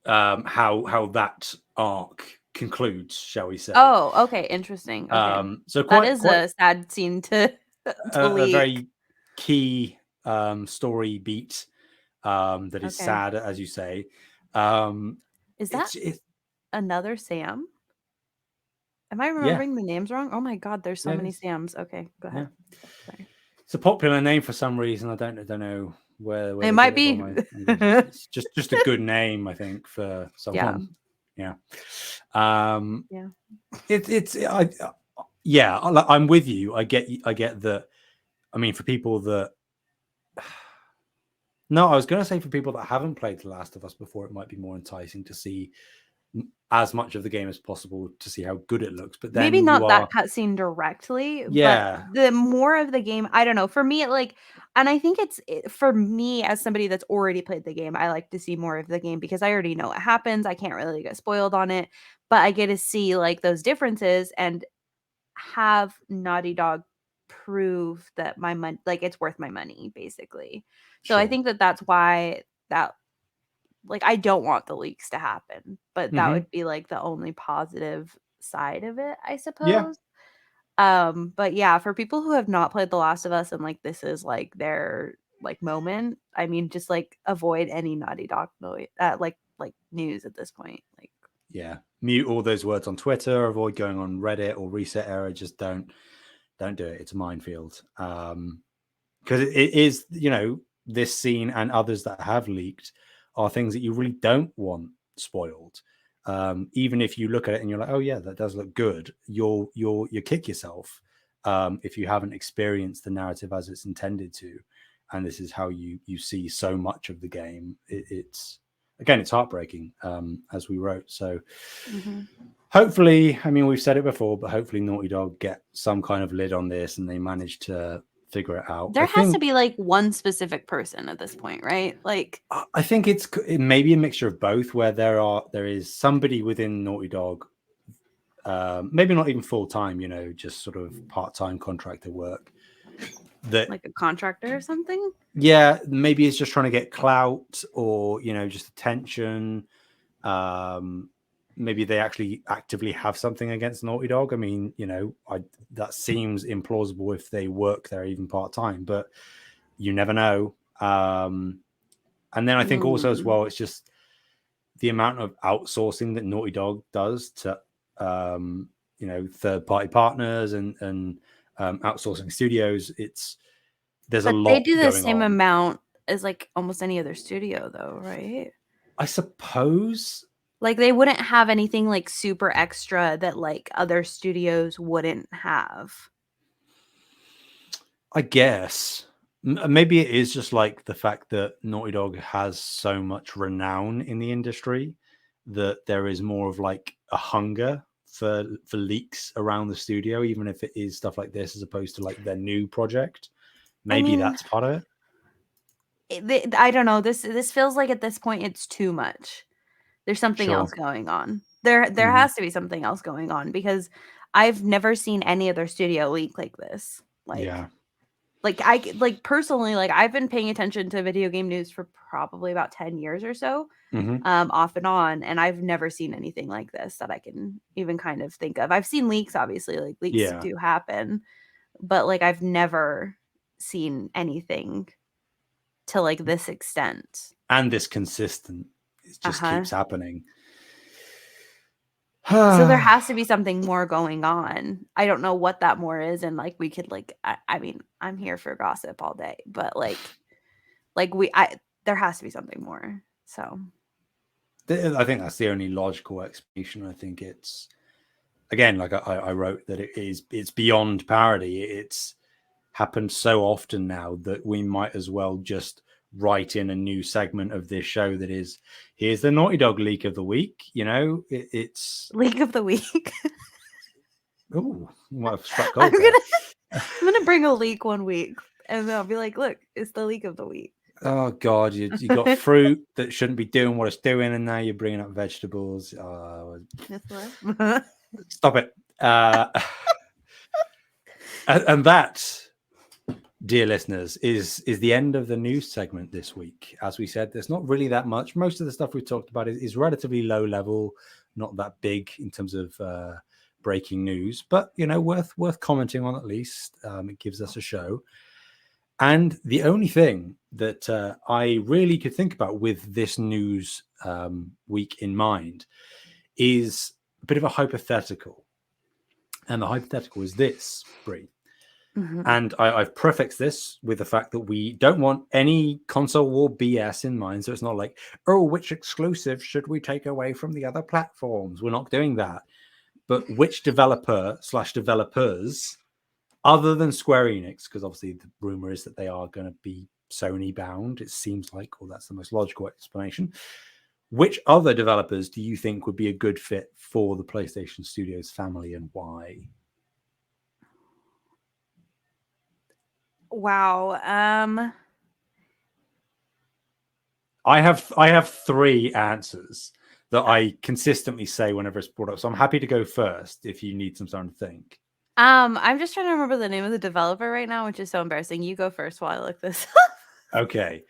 Speaker 1: How that arc concludes, shall we say?
Speaker 2: Oh, okay, interesting. Okay.
Speaker 1: So
Speaker 2: that is a sad scene to
Speaker 1: a very key story beat that is sad, as you say.
Speaker 2: Is that another Sam? Am I remembering the names wrong? Oh my god, there's so many Sams. Okay, go ahead. Sorry.
Speaker 1: It's a popular name for some reason. I don't know where
Speaker 2: it might be.
Speaker 1: It's just a good name, I think, for someone. Yeah. I'm with you. I get that. I mean, for people that. No, I was going to say for people that haven't played The Last of Us before, it might be more enticing to see as much of the game as possible to see how good it looks. But then
Speaker 2: maybe not that cutscene directly.
Speaker 1: Yeah.
Speaker 2: But the more of the game, I don't know. For me, and I think for me as somebody that's already played the game, I like to see more of the game because I already know what happens. I can't really get spoiled on it, but I get to see like those differences and have Naughty Dog prove that my money, like it's worth my money, basically. So I think that's why that, like, I don't want the leaks to happen, but that would be like the only positive side of it, I suppose. But yeah, for people who have not played The Last of Us and like this is like their like moment, I mean, just like avoid any Naughty Dog noise, like news at this point. Like,
Speaker 1: yeah, mute all those words on Twitter, avoid going on Reddit or Reset Era. Just don't do it. It's a minefield. Because it is, you know, this scene and others that have leaked are things that you really don't want spoiled. Even if you look at it and you're like, oh yeah, that does look good, you'll kick yourself if you haven't experienced the narrative as it's intended to, and this is how you see so much of the game, it's heartbreaking, as we wrote. So hopefully, I mean, we've said it before, but hopefully Naughty Dog get some kind of lid on this and they manage to figure it out.
Speaker 2: There has to be like one specific person at this point, right? Like,
Speaker 1: I think it may be a mixture of both, where there is somebody within Naughty Dog, maybe not even full time, just sort of part-time contractor work, that
Speaker 2: like a contractor or something.
Speaker 1: Yeah, maybe it's just trying to get clout, or just attention. Maybe they actually actively have something against Naughty Dog. I mean, that seems implausible if they work there even part-time, but you never know. And then I think also as well, it's just the amount of outsourcing that Naughty Dog does to third-party partners and outsourcing studios. There's a lot.
Speaker 2: They do the same amount as like almost any other studio, though, right?
Speaker 1: I suppose.
Speaker 2: Like, they wouldn't have anything like super extra that like other studios wouldn't have.
Speaker 1: I guess maybe it is just like the fact that Naughty Dog has so much renown in the industry that there is more of like a hunger for leaks around the studio, even if it is stuff like this, as opposed to like their new project. Maybe that's part of
Speaker 2: it. I don't know. This feels like at this point it's too much. There's something else going on. There has to be something else going on, because I've never seen any other studio leak like this. Like personally, like I've been paying attention to video game news for probably about 10 years or so, off and on, and I've never seen anything like this that I can even kind of think of. I've seen leaks, obviously, like leaks do happen, but like I've never seen anything to like this extent
Speaker 1: and this consistent. It just keeps happening.
Speaker 2: So there has to be something more going on. I don't know what that more is, and like we could like I mean, I'm here for gossip all day, but there has to be something more. So
Speaker 1: I think that's the only logical explanation. I think it's, again, like I wrote, that it's beyond parody. It's happened so often now that we might as well just write in a new segment of this show that is, here's the Naughty Dog leak of the week. It's
Speaker 2: leak of the week.
Speaker 1: Oh, might have struck gold.
Speaker 2: I'm gonna bring a leak one week, and then I'll be like, look, it's the leak of the week.
Speaker 1: Oh God, you got fruit that shouldn't be doing what it's doing, and now you're bringing up vegetables. Stop it. And that, dear listeners, is the end of the news segment this week. As we said, there's not really that much. Most of the stuff we've talked about is relatively low level, not that big in terms of breaking news, but worth commenting on at least. It gives us a show. And the only thing that I really could think about with this news week in mind is a bit of a hypothetical. And the hypothetical is this, Brie. And I've prefixed this with the fact that we don't want any console war BS in mind. So it's not like, oh, which exclusive should we take away from the other platforms? We're not doing that. But which developer/developers, other than Square Enix, because obviously the rumor is that they are going to be Sony bound, it seems like, or that's the most logical explanation. Which other developers do you think would be a good fit for the PlayStation Studios family, and why?
Speaker 2: Wow.
Speaker 1: I have three answers that I consistently say whenever it's brought up. So I'm happy to go first if you need some time to think.
Speaker 2: I'm just trying to remember the name of the developer right now, which is so embarrassing. You go first while I look this up.
Speaker 1: Okay.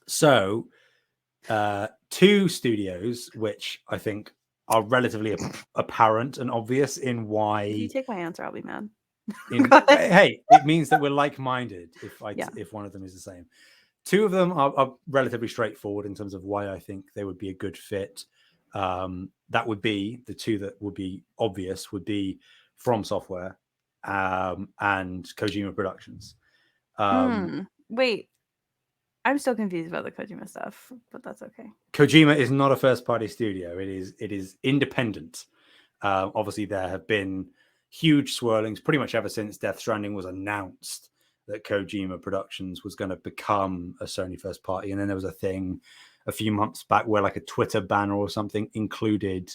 Speaker 1: So two studios, which I think are relatively apparent and obvious in why.
Speaker 2: If you take my answer, I'll be mad.
Speaker 1: Hey, it means that we're like-minded if one of them is the same. Two of them are relatively straightforward in terms of why I think they would be a good fit. That would be the two that would be obvious, would be From Software and Kojima Productions.
Speaker 2: Wait, I'm still confused about the Kojima stuff, but that's okay.
Speaker 1: Kojima is not a first-party studio. It is independent. Obviously, there have been huge swirlings pretty much ever since Death Stranding was announced that Kojima Productions was going to become a Sony first party. And then there was a thing a few months back where like a Twitter banner or something included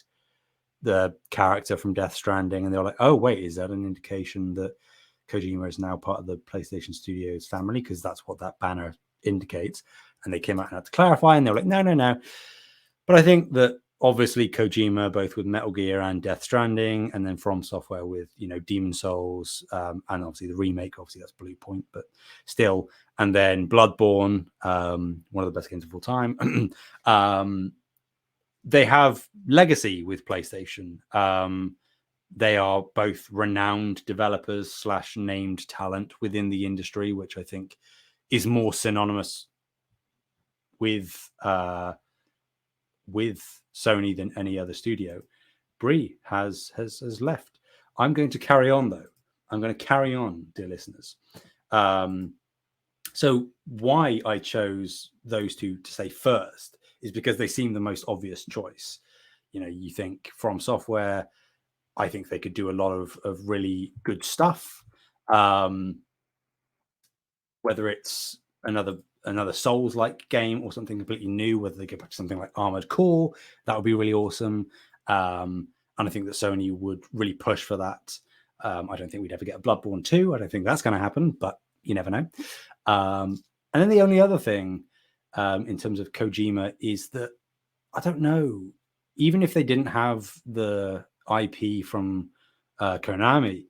Speaker 1: the character from Death Stranding, and they were like, oh wait, is that an indication that Kojima is now part of the PlayStation Studios family? Because that's what that banner indicates. And they came out and had to clarify, and they were like, no. But I think that obviously Kojima, both with Metal Gear and Death Stranding, and then From Software with, you know, Demon Souls, and obviously the remake, obviously that's Blue Point, but still, and then Bloodborne, one of the best games of all time. They have legacy with PlayStation. They are both renowned developers / named talent within the industry, which I think is more synonymous with Sony than any other studio. Brie has left. I'm going to carry on, though. I'm going to carry on, dear listeners. So why I chose those two to say first is because they seem the most obvious choice. You know, you think From Software, I think they could do a lot of really good stuff. Whether it's another Souls-like game or something completely new, whether they go back to something like Armored Core, that would be really awesome. And I think that Sony would really push for that. I don't think we'd ever get a Bloodborne 2. I don't think that's going to happen, but you never know. And then the only other thing in terms of Kojima is that, I don't know, even if they didn't have the IP from Konami,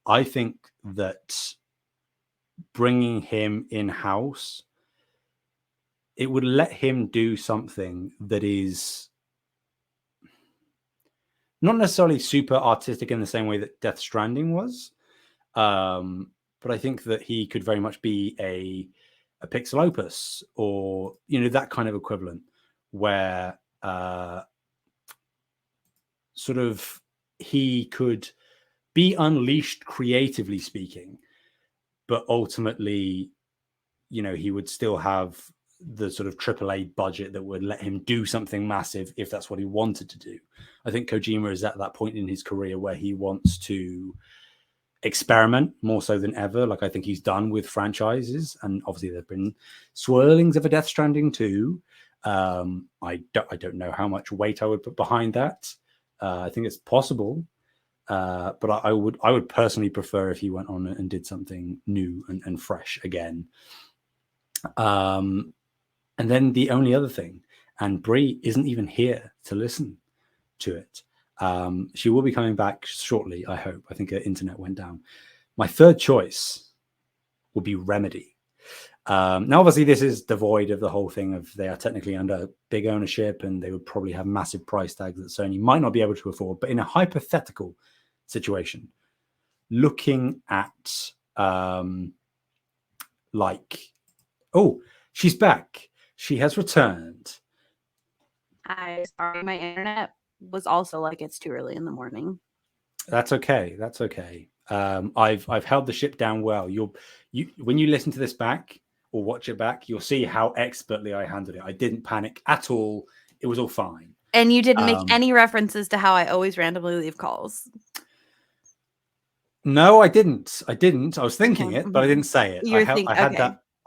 Speaker 1: I think that bringing him in-house, it would let him do something that is not necessarily super artistic in the same way that Death Stranding was, but I think that he could very much be a Pixel Opus, or, you know, that kind of equivalent, where sort of he could be unleashed creatively speaking, but ultimately, you know, he would still have the sort of AAA budget that would let him do something massive if that's what he wanted to do. I think Kojima is at that point in his career where he wants to experiment more so than ever. Like, I think he's done with franchises, and obviously there have been swirlings of a Death Stranding too. I don't know how much weight I would put behind that. I think it's possible, but I would personally prefer if he went on and did something new and fresh again. And then the only other thing, and Brie isn't even here to listen to it. She will be coming back shortly, I hope. I think her internet went down. My third choice will be Remedy. Now, obviously, this is devoid of the whole thing of they are technically under big ownership and they would probably have massive price tags that Sony might not be able to afford. But in a hypothetical situation, looking at oh, she's back. She has returned.
Speaker 2: Sorry, my internet was also like, it's too early in the morning.
Speaker 1: That's okay. That's okay. I've held the ship down well. You when you listen to this back or watch it back, you'll see how expertly I handled it. I didn't panic at all. It was all fine.
Speaker 2: And you didn't make any references to how I always randomly leave calls.
Speaker 1: No, I didn't. I was thinking it, but I didn't say it.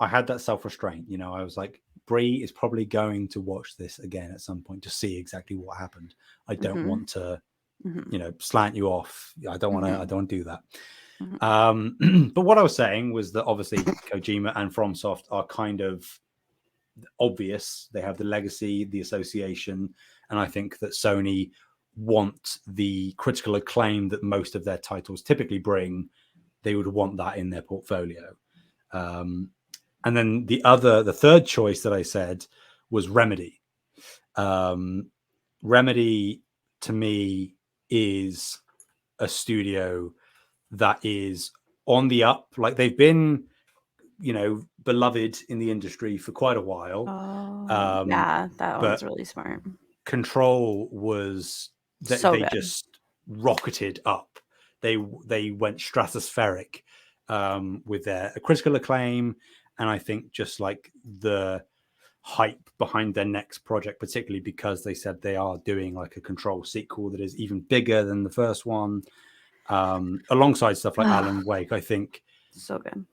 Speaker 1: I had that self-restraint. You know, I was like, Brie is probably going to watch this again at some point to see exactly what happened. I don't want to, you know, slant you off. I don't want to. I don't do that. But what I was saying was that obviously Kojima and FromSoft are kind of obvious. They have the legacy, the association, and I think that Sony want the critical acclaim that most of their titles typically bring. They would want that in their portfolio. And then the third choice that I said was Remedy. Remedy, to me, is a studio that is on the up. Like, they've been, you know, beloved in the industry for quite a while.
Speaker 2: Yeah, that one's really smart.
Speaker 1: Control was they just rocketed up. They went stratospheric with their critical acclaim, and I think just like the hype behind their next project, particularly because they said they are doing like a Control sequel that is even bigger than the first one. alongside stuff like Alan Wake. I think
Speaker 2: so good.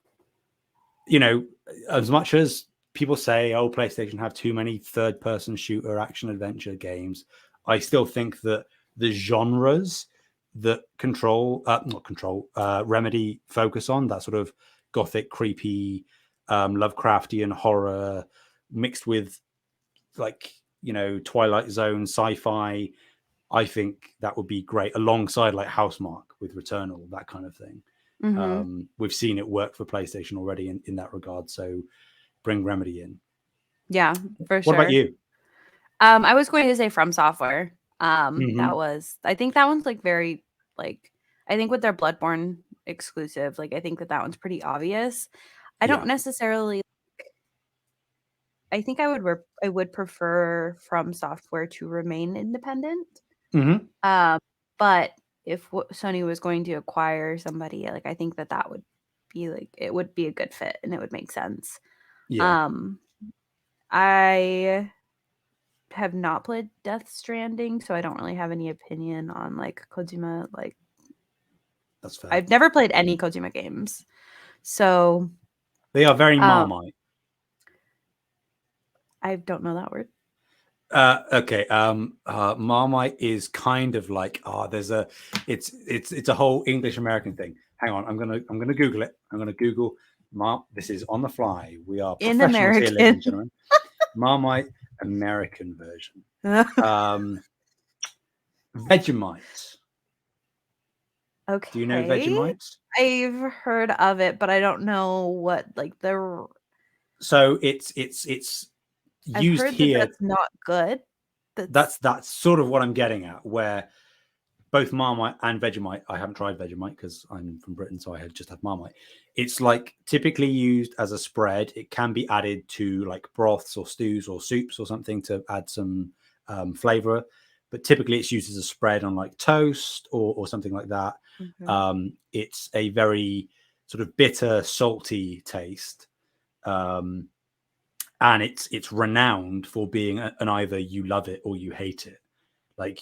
Speaker 1: As much as people say, oh, PlayStation have too many third-person shooter action adventure games, I still think that the genres that Remedy focus on, that sort of gothic, creepy, Lovecraftian horror mixed with Twilight Zone sci-fi, I think that would be great alongside like Housemarque with Returnal, that kind of thing. Mm-hmm. We've seen it work for PlayStation already in that regard, so bring Remedy in.
Speaker 2: Yeah, for sure.
Speaker 1: What about you?
Speaker 2: I was going to say From Software. I think that one's like very I think with their Bloodborne exclusive, I think that one's pretty obvious. I don't necessarily. I think I would prefer From Software to remain independent.
Speaker 1: Mm-hmm.
Speaker 2: But if Sony was going to acquire somebody, I think that would be it would be a good fit and it would make sense.
Speaker 1: Yeah.
Speaker 2: I have not played Death Stranding, so I don't really have any opinion on Kojima.
Speaker 1: That's fair.
Speaker 2: I've never played any Kojima games, so
Speaker 1: they are very Marmite.
Speaker 2: I don't know that word.
Speaker 1: Okay. Marmite is kind of like it's a whole English American thing. Hang on, I'm gonna Google it. I'm gonna Google this is on the fly. We are
Speaker 2: in
Speaker 1: professionals
Speaker 2: American
Speaker 1: here, ladies and gentlemen. Marmite American version. Vegemite.
Speaker 2: Okay.
Speaker 1: Do you know Vegemite?
Speaker 2: I've heard of it, but I don't know what
Speaker 1: So it's used
Speaker 2: heard
Speaker 1: here.
Speaker 2: That's not good.
Speaker 1: That's sort of what I'm getting at, where both Marmite and Vegemite. I haven't tried Vegemite because I'm from Britain, so I just have Marmite. It's typically used as a spread. It can be added to broths or stews or soups or something to add some flavor, but typically it's used as a spread on toast or something like that. Mm-hmm. It's a very sort of bitter, salty taste, and it's renowned for being an either you love it or you hate it.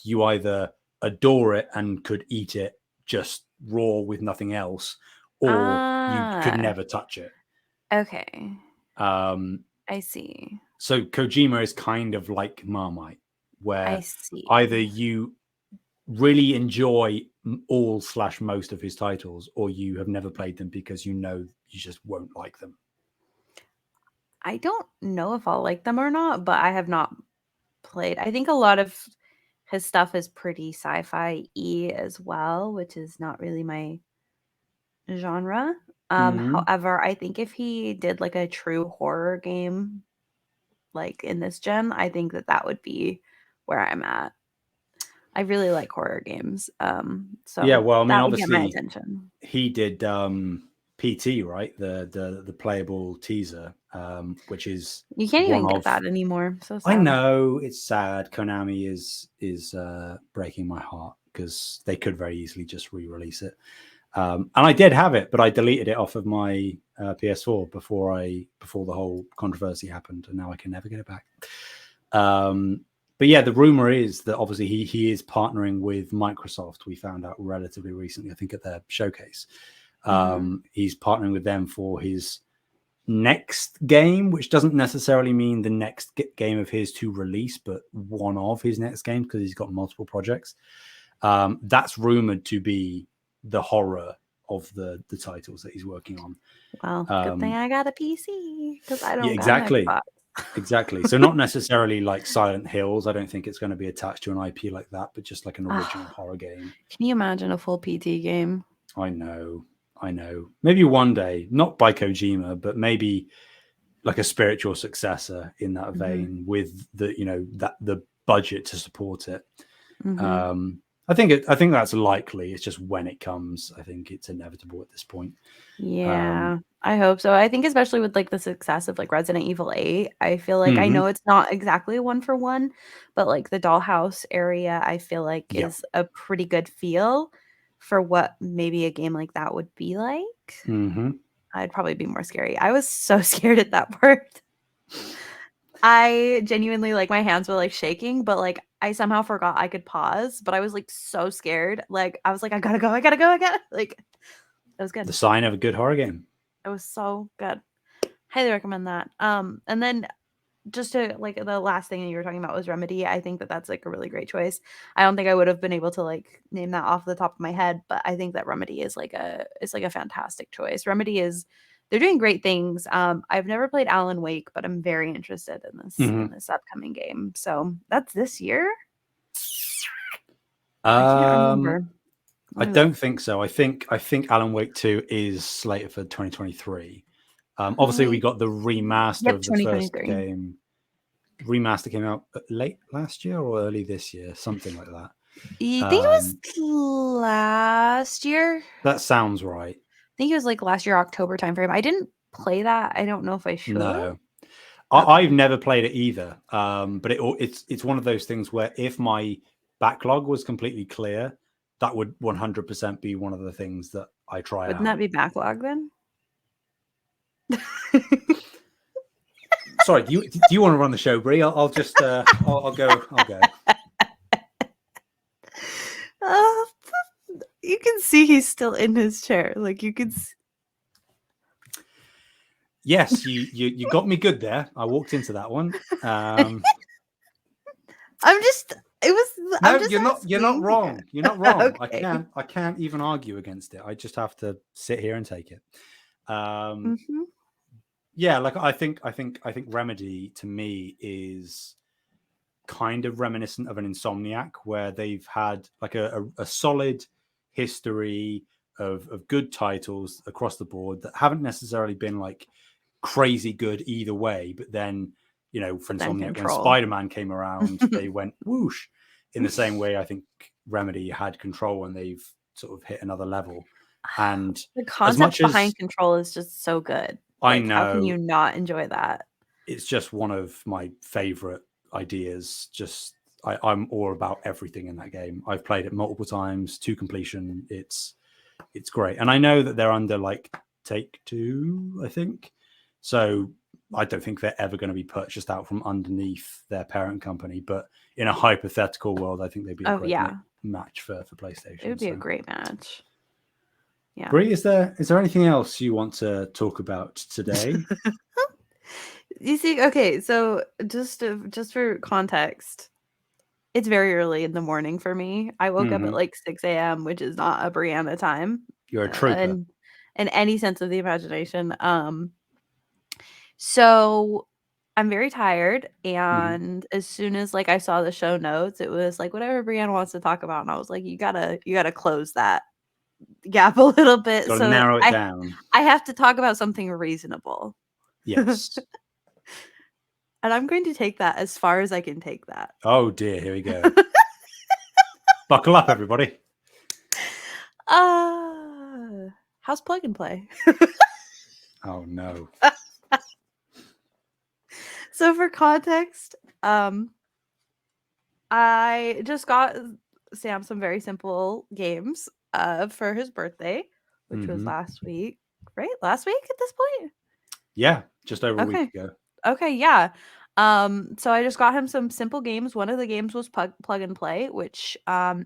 Speaker 1: You either adore it and could eat it just raw with nothing else, or you could never touch it.
Speaker 2: Okay. I see.
Speaker 1: So Kojima is kind of like Marmite, where either you really enjoy all/most of his titles, or you have never played them because you just won't like them.
Speaker 2: I don't know if I'll like them or not, but I have not played. I think a lot of his stuff is pretty sci-fi-y as well, which is not really my genre. However, I think if he did a true horror game in this gen, I think that would be where I'm at. I really like horror games. So
Speaker 1: yeah, well, I mean,
Speaker 2: obviously
Speaker 1: get my
Speaker 2: attention.
Speaker 1: He did PT, right? The playable teaser, which is
Speaker 2: you can't even get that anymore. So sad.
Speaker 1: I know it's sad. Konami is breaking my heart because they could very easily just re-release it. And I did have it, but I deleted it off of my PS4 before the whole controversy happened, and now I can never get it back. But yeah, the rumor is that obviously he is partnering with Microsoft. We found out relatively recently, I think, at their showcase. He's partnering with them for his next game, which doesn't necessarily mean the next game of his to release, but one of his next games, because he's got multiple projects. That's rumored to be the horror of the titles that he's working on.
Speaker 2: Well, good thing I got a PC because I don't.
Speaker 1: Yeah, exactly. Exactly. So not necessarily like Silent Hills. I don't think it's going to be attached to an IP like that, but just like an original horror game.
Speaker 2: Can you imagine a full PT game?
Speaker 1: I know. Maybe one day, not by Kojima, but maybe like a spiritual successor in that vein with the budget to support it. I think that's likely. It's just when it comes, I think it's inevitable at this point.
Speaker 2: Yeah, I hope so. I think especially with the success of Resident Evil 8, I feel like I know it's not exactly one for one, but the Dollhouse area, I feel like is a pretty good feel for what maybe a game like that would be like. I'd probably be more scary. I was so scared at that part. I genuinely my hands were shaking, but I somehow forgot I could pause, but I was like so scared. Like I was like, I gotta go, like it was good.
Speaker 1: The sign of a good horror game.
Speaker 2: It was so good. Highly recommend that. And then just to like the last thing that you were talking about was Remedy. I think that that's like a really great choice. I don't think I would have been able to like name that off the top of my head, but I think that Remedy is like a fantastic choice. Remedy is they're doing great things. I've never played Alan Wake, but I'm very interested in this upcoming game. So that's this year. I can't remember.
Speaker 1: I don't think so. I think Alan Wake 2 is slated for 2023. Obviously, we got the remaster of the first game. Remaster came out late last year or early this year, something like that.
Speaker 2: You think it was last year?
Speaker 1: That sounds right.
Speaker 2: I think it was like last year, October timeframe. I didn't play that. I don't know if I should.
Speaker 1: No, I've never played it either. But it's one of those things where if my backlog was completely clear, that would 100% be one of the things that I try.
Speaker 2: Wouldn't that be backlog then?
Speaker 1: Sorry, do you want to run the show, Brie? I'll just I'll go.
Speaker 2: You can see he's still in his chair. Like you can.
Speaker 1: Yes, you got me good there. I walked into that one.
Speaker 2: I'm just. It was. No,
Speaker 1: you're not wrong. You're not wrong.
Speaker 2: Okay.
Speaker 1: I can't even argue against it. I just have to sit here and take it. Yeah, like I think Remedy to me is kind of reminiscent of an Insomniac, where they've had like a solid history of good titles across the board that haven't necessarily been like crazy good either way. But then, you know, for Insomniac, when Spider-Man came around, they went whoosh. In the same way, I think Remedy had Control and they've sort of hit another level. And
Speaker 2: the concept behind Control is just so good.
Speaker 1: I know.
Speaker 2: How can you not enjoy that?
Speaker 1: It's just one of my favorite ideas. Just I'm all about everything in that game. I've played it multiple times to completion. It's great. And I know that they're under like Take-Two, I think. So I don't think they're ever going to be purchased out from underneath their parent company. But in a hypothetical world, I think they'd be a great match for PlayStation.
Speaker 2: It would be a great match. Yeah.
Speaker 1: Brie, is there anything else you want to talk about today?
Speaker 2: You see, okay, so just for context, it's very early in the morning for me. I woke up at like 6 a.m., which is not a Brianna time.
Speaker 1: You're a trooper.
Speaker 2: In any sense of the imagination. So I'm very tired, and as soon as like I saw the show notes, it was like whatever Brianna wants to talk about, and I was like, you gotta close that gap a little bit,
Speaker 1: so narrow it down.
Speaker 2: I have to talk about something reasonable.
Speaker 1: Yes.
Speaker 2: And I'm going to take that as far as I can take that.
Speaker 1: Oh dear, here we go. Buckle up, everybody.
Speaker 2: How's Plug and Play?
Speaker 1: Oh no.
Speaker 2: So for context, I just got Sam some very simple games for his birthday, which was last week. Right? Last week at this point?
Speaker 1: Yeah, just over a week ago.
Speaker 2: Okay, yeah. So I just got him some simple games. One of the games was Plug and Play, which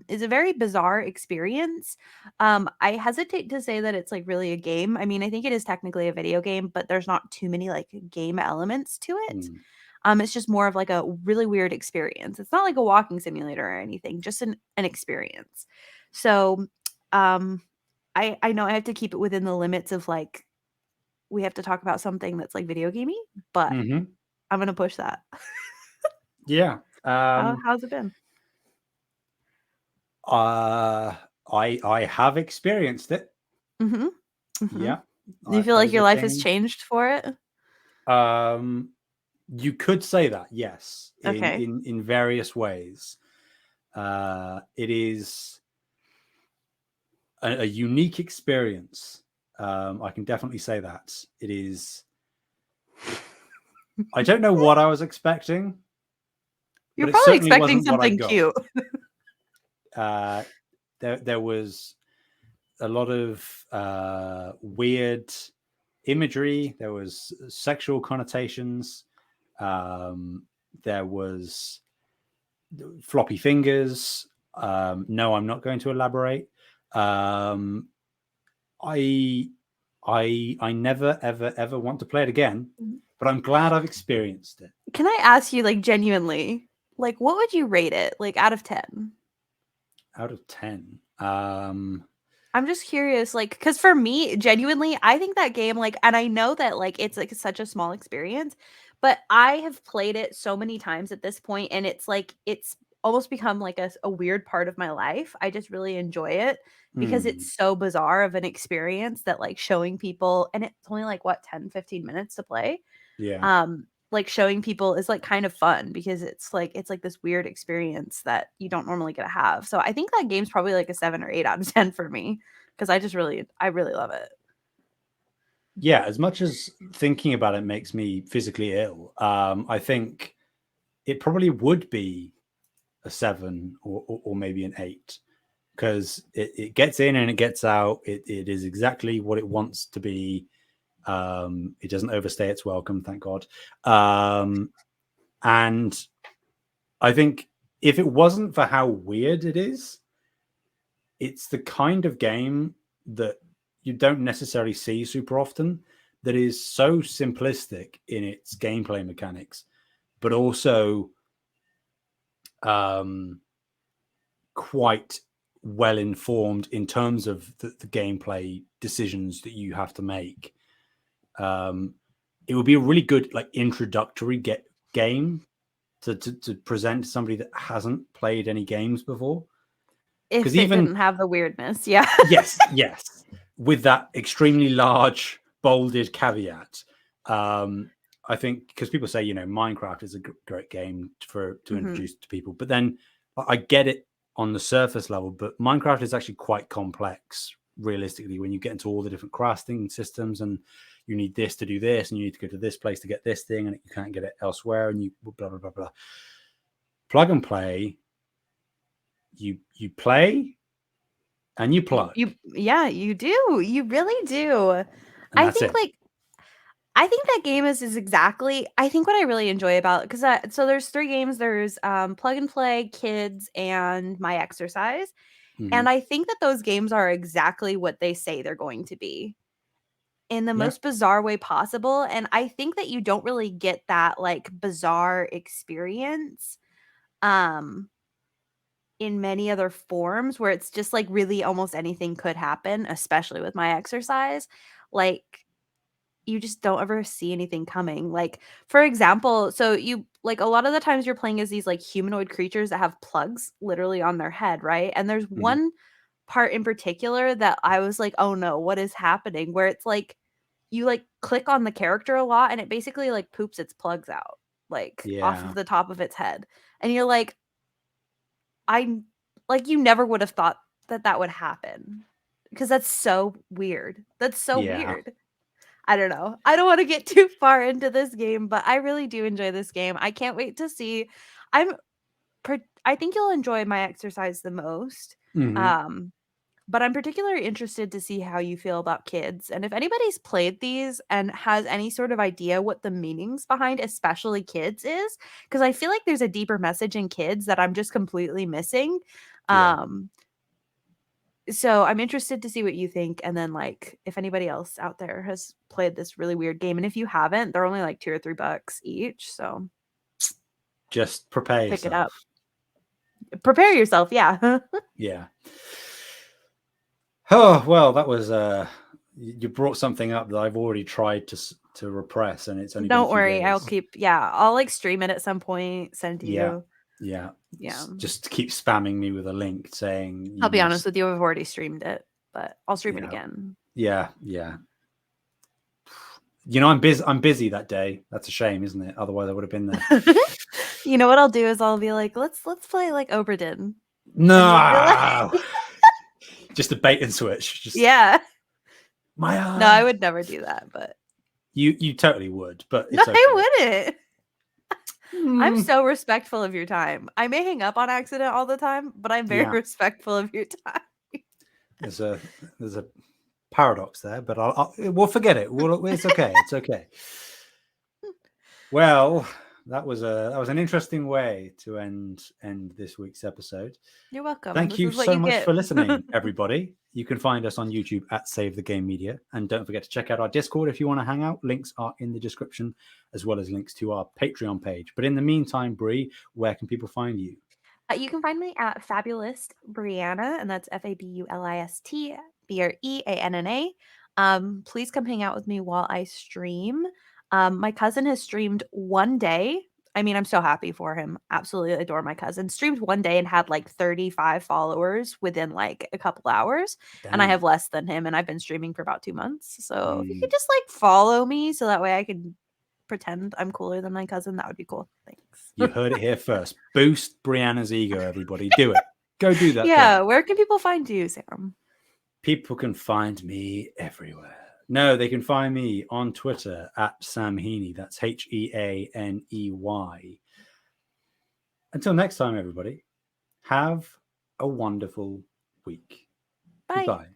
Speaker 2: is a very bizarre experience. I hesitate to say that it's like really a game. I mean, I think it is technically a video game, but there's not too many like game elements to it. It's just more of like a really weird experience. It's not like a walking simulator or anything, just an experience. So I know I have to keep it within the limits of like we have to talk about something that's like video gamey, but I'm gonna push that.
Speaker 1: Yeah.
Speaker 2: How's it been?
Speaker 1: I have experienced it. Yeah.
Speaker 2: Do you feel like your life has changed for it?
Speaker 1: You could say that, yes.
Speaker 2: Okay.
Speaker 1: In various ways. It is a unique experience. I can definitely say that. It is. I don't know what I was expecting.
Speaker 2: You're probably expecting something cute.
Speaker 1: There was a lot of weird imagery. There was sexual connotations. There was floppy fingers. No, I'm not going to elaborate. I never ever want to play it again, but I'm glad I've experienced it.
Speaker 2: Can I ask you, like, genuinely, like, what would you rate it, like, out of 10?
Speaker 1: Out of 10.
Speaker 2: I'm just curious, like, because for me, genuinely, I think that game, like, and I know that, like, it's like such a small experience, but I have played it so many times at this point, and it's like it's almost become like a weird part of my life. I just really enjoy it because it's so bizarre of an experience that, like, showing people, and it's only like what, 10-15 minutes to play.
Speaker 1: Yeah.
Speaker 2: Like, showing people is like kind of fun because it's like this weird experience that you don't normally get to have. So I think that game's probably like a 7 or 8 out of 10 for me because I really love it.
Speaker 1: Yeah, as much as thinking about it makes me physically ill, I think it probably would be a 7 or maybe an 8, because it gets in and it gets out. It is exactly what it wants to be. It doesn't overstay its welcome, thank God. And I think if it wasn't for how weird it is, it's the kind of game that you don't necessarily see super often, that is so simplistic in its gameplay mechanics, but also quite well informed in terms of the gameplay decisions that you have to make. It would be a really good like introductory game to present to somebody that hasn't played any games before.
Speaker 2: If it didn't have the weirdness, yeah.
Speaker 1: yes, with that extremely large bolded caveat. I think because people say, Minecraft is a great game to introduce to people, but then I get it on the surface level, but Minecraft is actually quite complex realistically when you get into all the different crafting systems, and you need this to do this, and you need to go to this place to get this thing, and you can't get it elsewhere, and you blah blah blah blah. Plug and play. You play and you plug.
Speaker 2: Yeah, you do. You really do.
Speaker 1: And
Speaker 2: I
Speaker 1: that's
Speaker 2: think
Speaker 1: it.
Speaker 2: like I think that game is exactly, I think what I really enjoy about, because so there's 3 games. There's Plug and Play, Kids, and My Exercise. And I think that those games are exactly what they say they're going to be in the most bizarre way possible. And I think that you don't really get that like bizarre experience in many other forms, where it's just like really almost anything could happen, especially with My Exercise. Like, you just don't ever see anything coming. Like, for example, so you like a lot of the times you're playing as these like humanoid creatures that have plugs literally on their head, right? And there's one part in particular that I was like, "Oh no, what is happening?" Where it's like you like click on the character a lot and it basically like poops its plugs out like off of the top of its head. And you're like, I like, you never would have thought that that would happen because that's so weird. That's so weird. I don't know. I don't want to get too far into this game, but I really do enjoy this game. I can't wait to see. I'm I think you'll enjoy My Exercise the most. But I'm particularly interested to see how you feel about Kids. And if anybody's played these and has any sort of idea what the meanings behind especially Kids is, because I feel like there's a deeper message in Kids that I'm just completely missing. So I'm interested to see what you think, and then like if anybody else out there has played this really weird game, and if you haven't, they're only like $2 or $3 each, so
Speaker 1: just prepare
Speaker 2: pick
Speaker 1: yourself.
Speaker 2: it up. Prepare yourself, yeah.
Speaker 1: Yeah. Oh well, that was you brought something up that I've already tried to repress, and it's only
Speaker 2: Don't
Speaker 1: been a few
Speaker 2: worry,
Speaker 1: days.
Speaker 2: I'll like stream it at some point, send to you.
Speaker 1: Yeah.
Speaker 2: Yeah.
Speaker 1: Just keep spamming me with a link saying
Speaker 2: I'll be honest with you, I've already streamed it, but I'll stream it again.
Speaker 1: Yeah. I'm busy that day. That's a shame, isn't it? Otherwise I would have been there.
Speaker 2: You know what I'll do is I'll be like, let's play like Oberdin.
Speaker 1: No. Just a bait and switch.
Speaker 2: Yeah.
Speaker 1: My eye.
Speaker 2: No, I would never do that, but
Speaker 1: you totally would, but it's
Speaker 2: no,
Speaker 1: okay.
Speaker 2: I wouldn't. I'm so respectful of your time. I may hang up on accident all the time, but I'm very respectful of your time.
Speaker 1: There's a paradox there, but we'll forget it. It's okay. It's okay. Well, That was an interesting way to end this week's episode.
Speaker 2: You're welcome.
Speaker 1: Thank
Speaker 2: This
Speaker 1: you
Speaker 2: is what
Speaker 1: so
Speaker 2: you
Speaker 1: much
Speaker 2: get.
Speaker 1: for listening, everybody. You can find us on YouTube at Save the Game Media. And don't forget to check out our Discord if you want to hang out. Links are in the description, as well as links to our Patreon page. But in the meantime, Bree, where can people find you?
Speaker 3: You can find me at Fabulous Brianna, and that's FABULIST BREANNA. Please come hang out with me while I stream. My cousin has streamed one day. I mean, I'm so happy for him. Absolutely adore my cousin. Streamed one day and had like 35 followers within like a couple hours.
Speaker 1: Damn.
Speaker 3: And I have less than him, and I've been streaming for about 2 months. So if you could
Speaker 1: Mm.
Speaker 3: just like follow me so that way I can pretend I'm cooler than my cousin, that would be cool. Thanks.
Speaker 1: You heard it here first. Boost Brianna's ego, everybody. Do it. Go do that.
Speaker 2: Yeah,
Speaker 1: thing.
Speaker 2: where can people find you, Sam?
Speaker 1: People can find me everywhere. No, they can find me on Twitter at Sam Heaney. That's HEANEY. Until next time, everybody, have a wonderful week.
Speaker 2: Bye.
Speaker 1: Goodbye.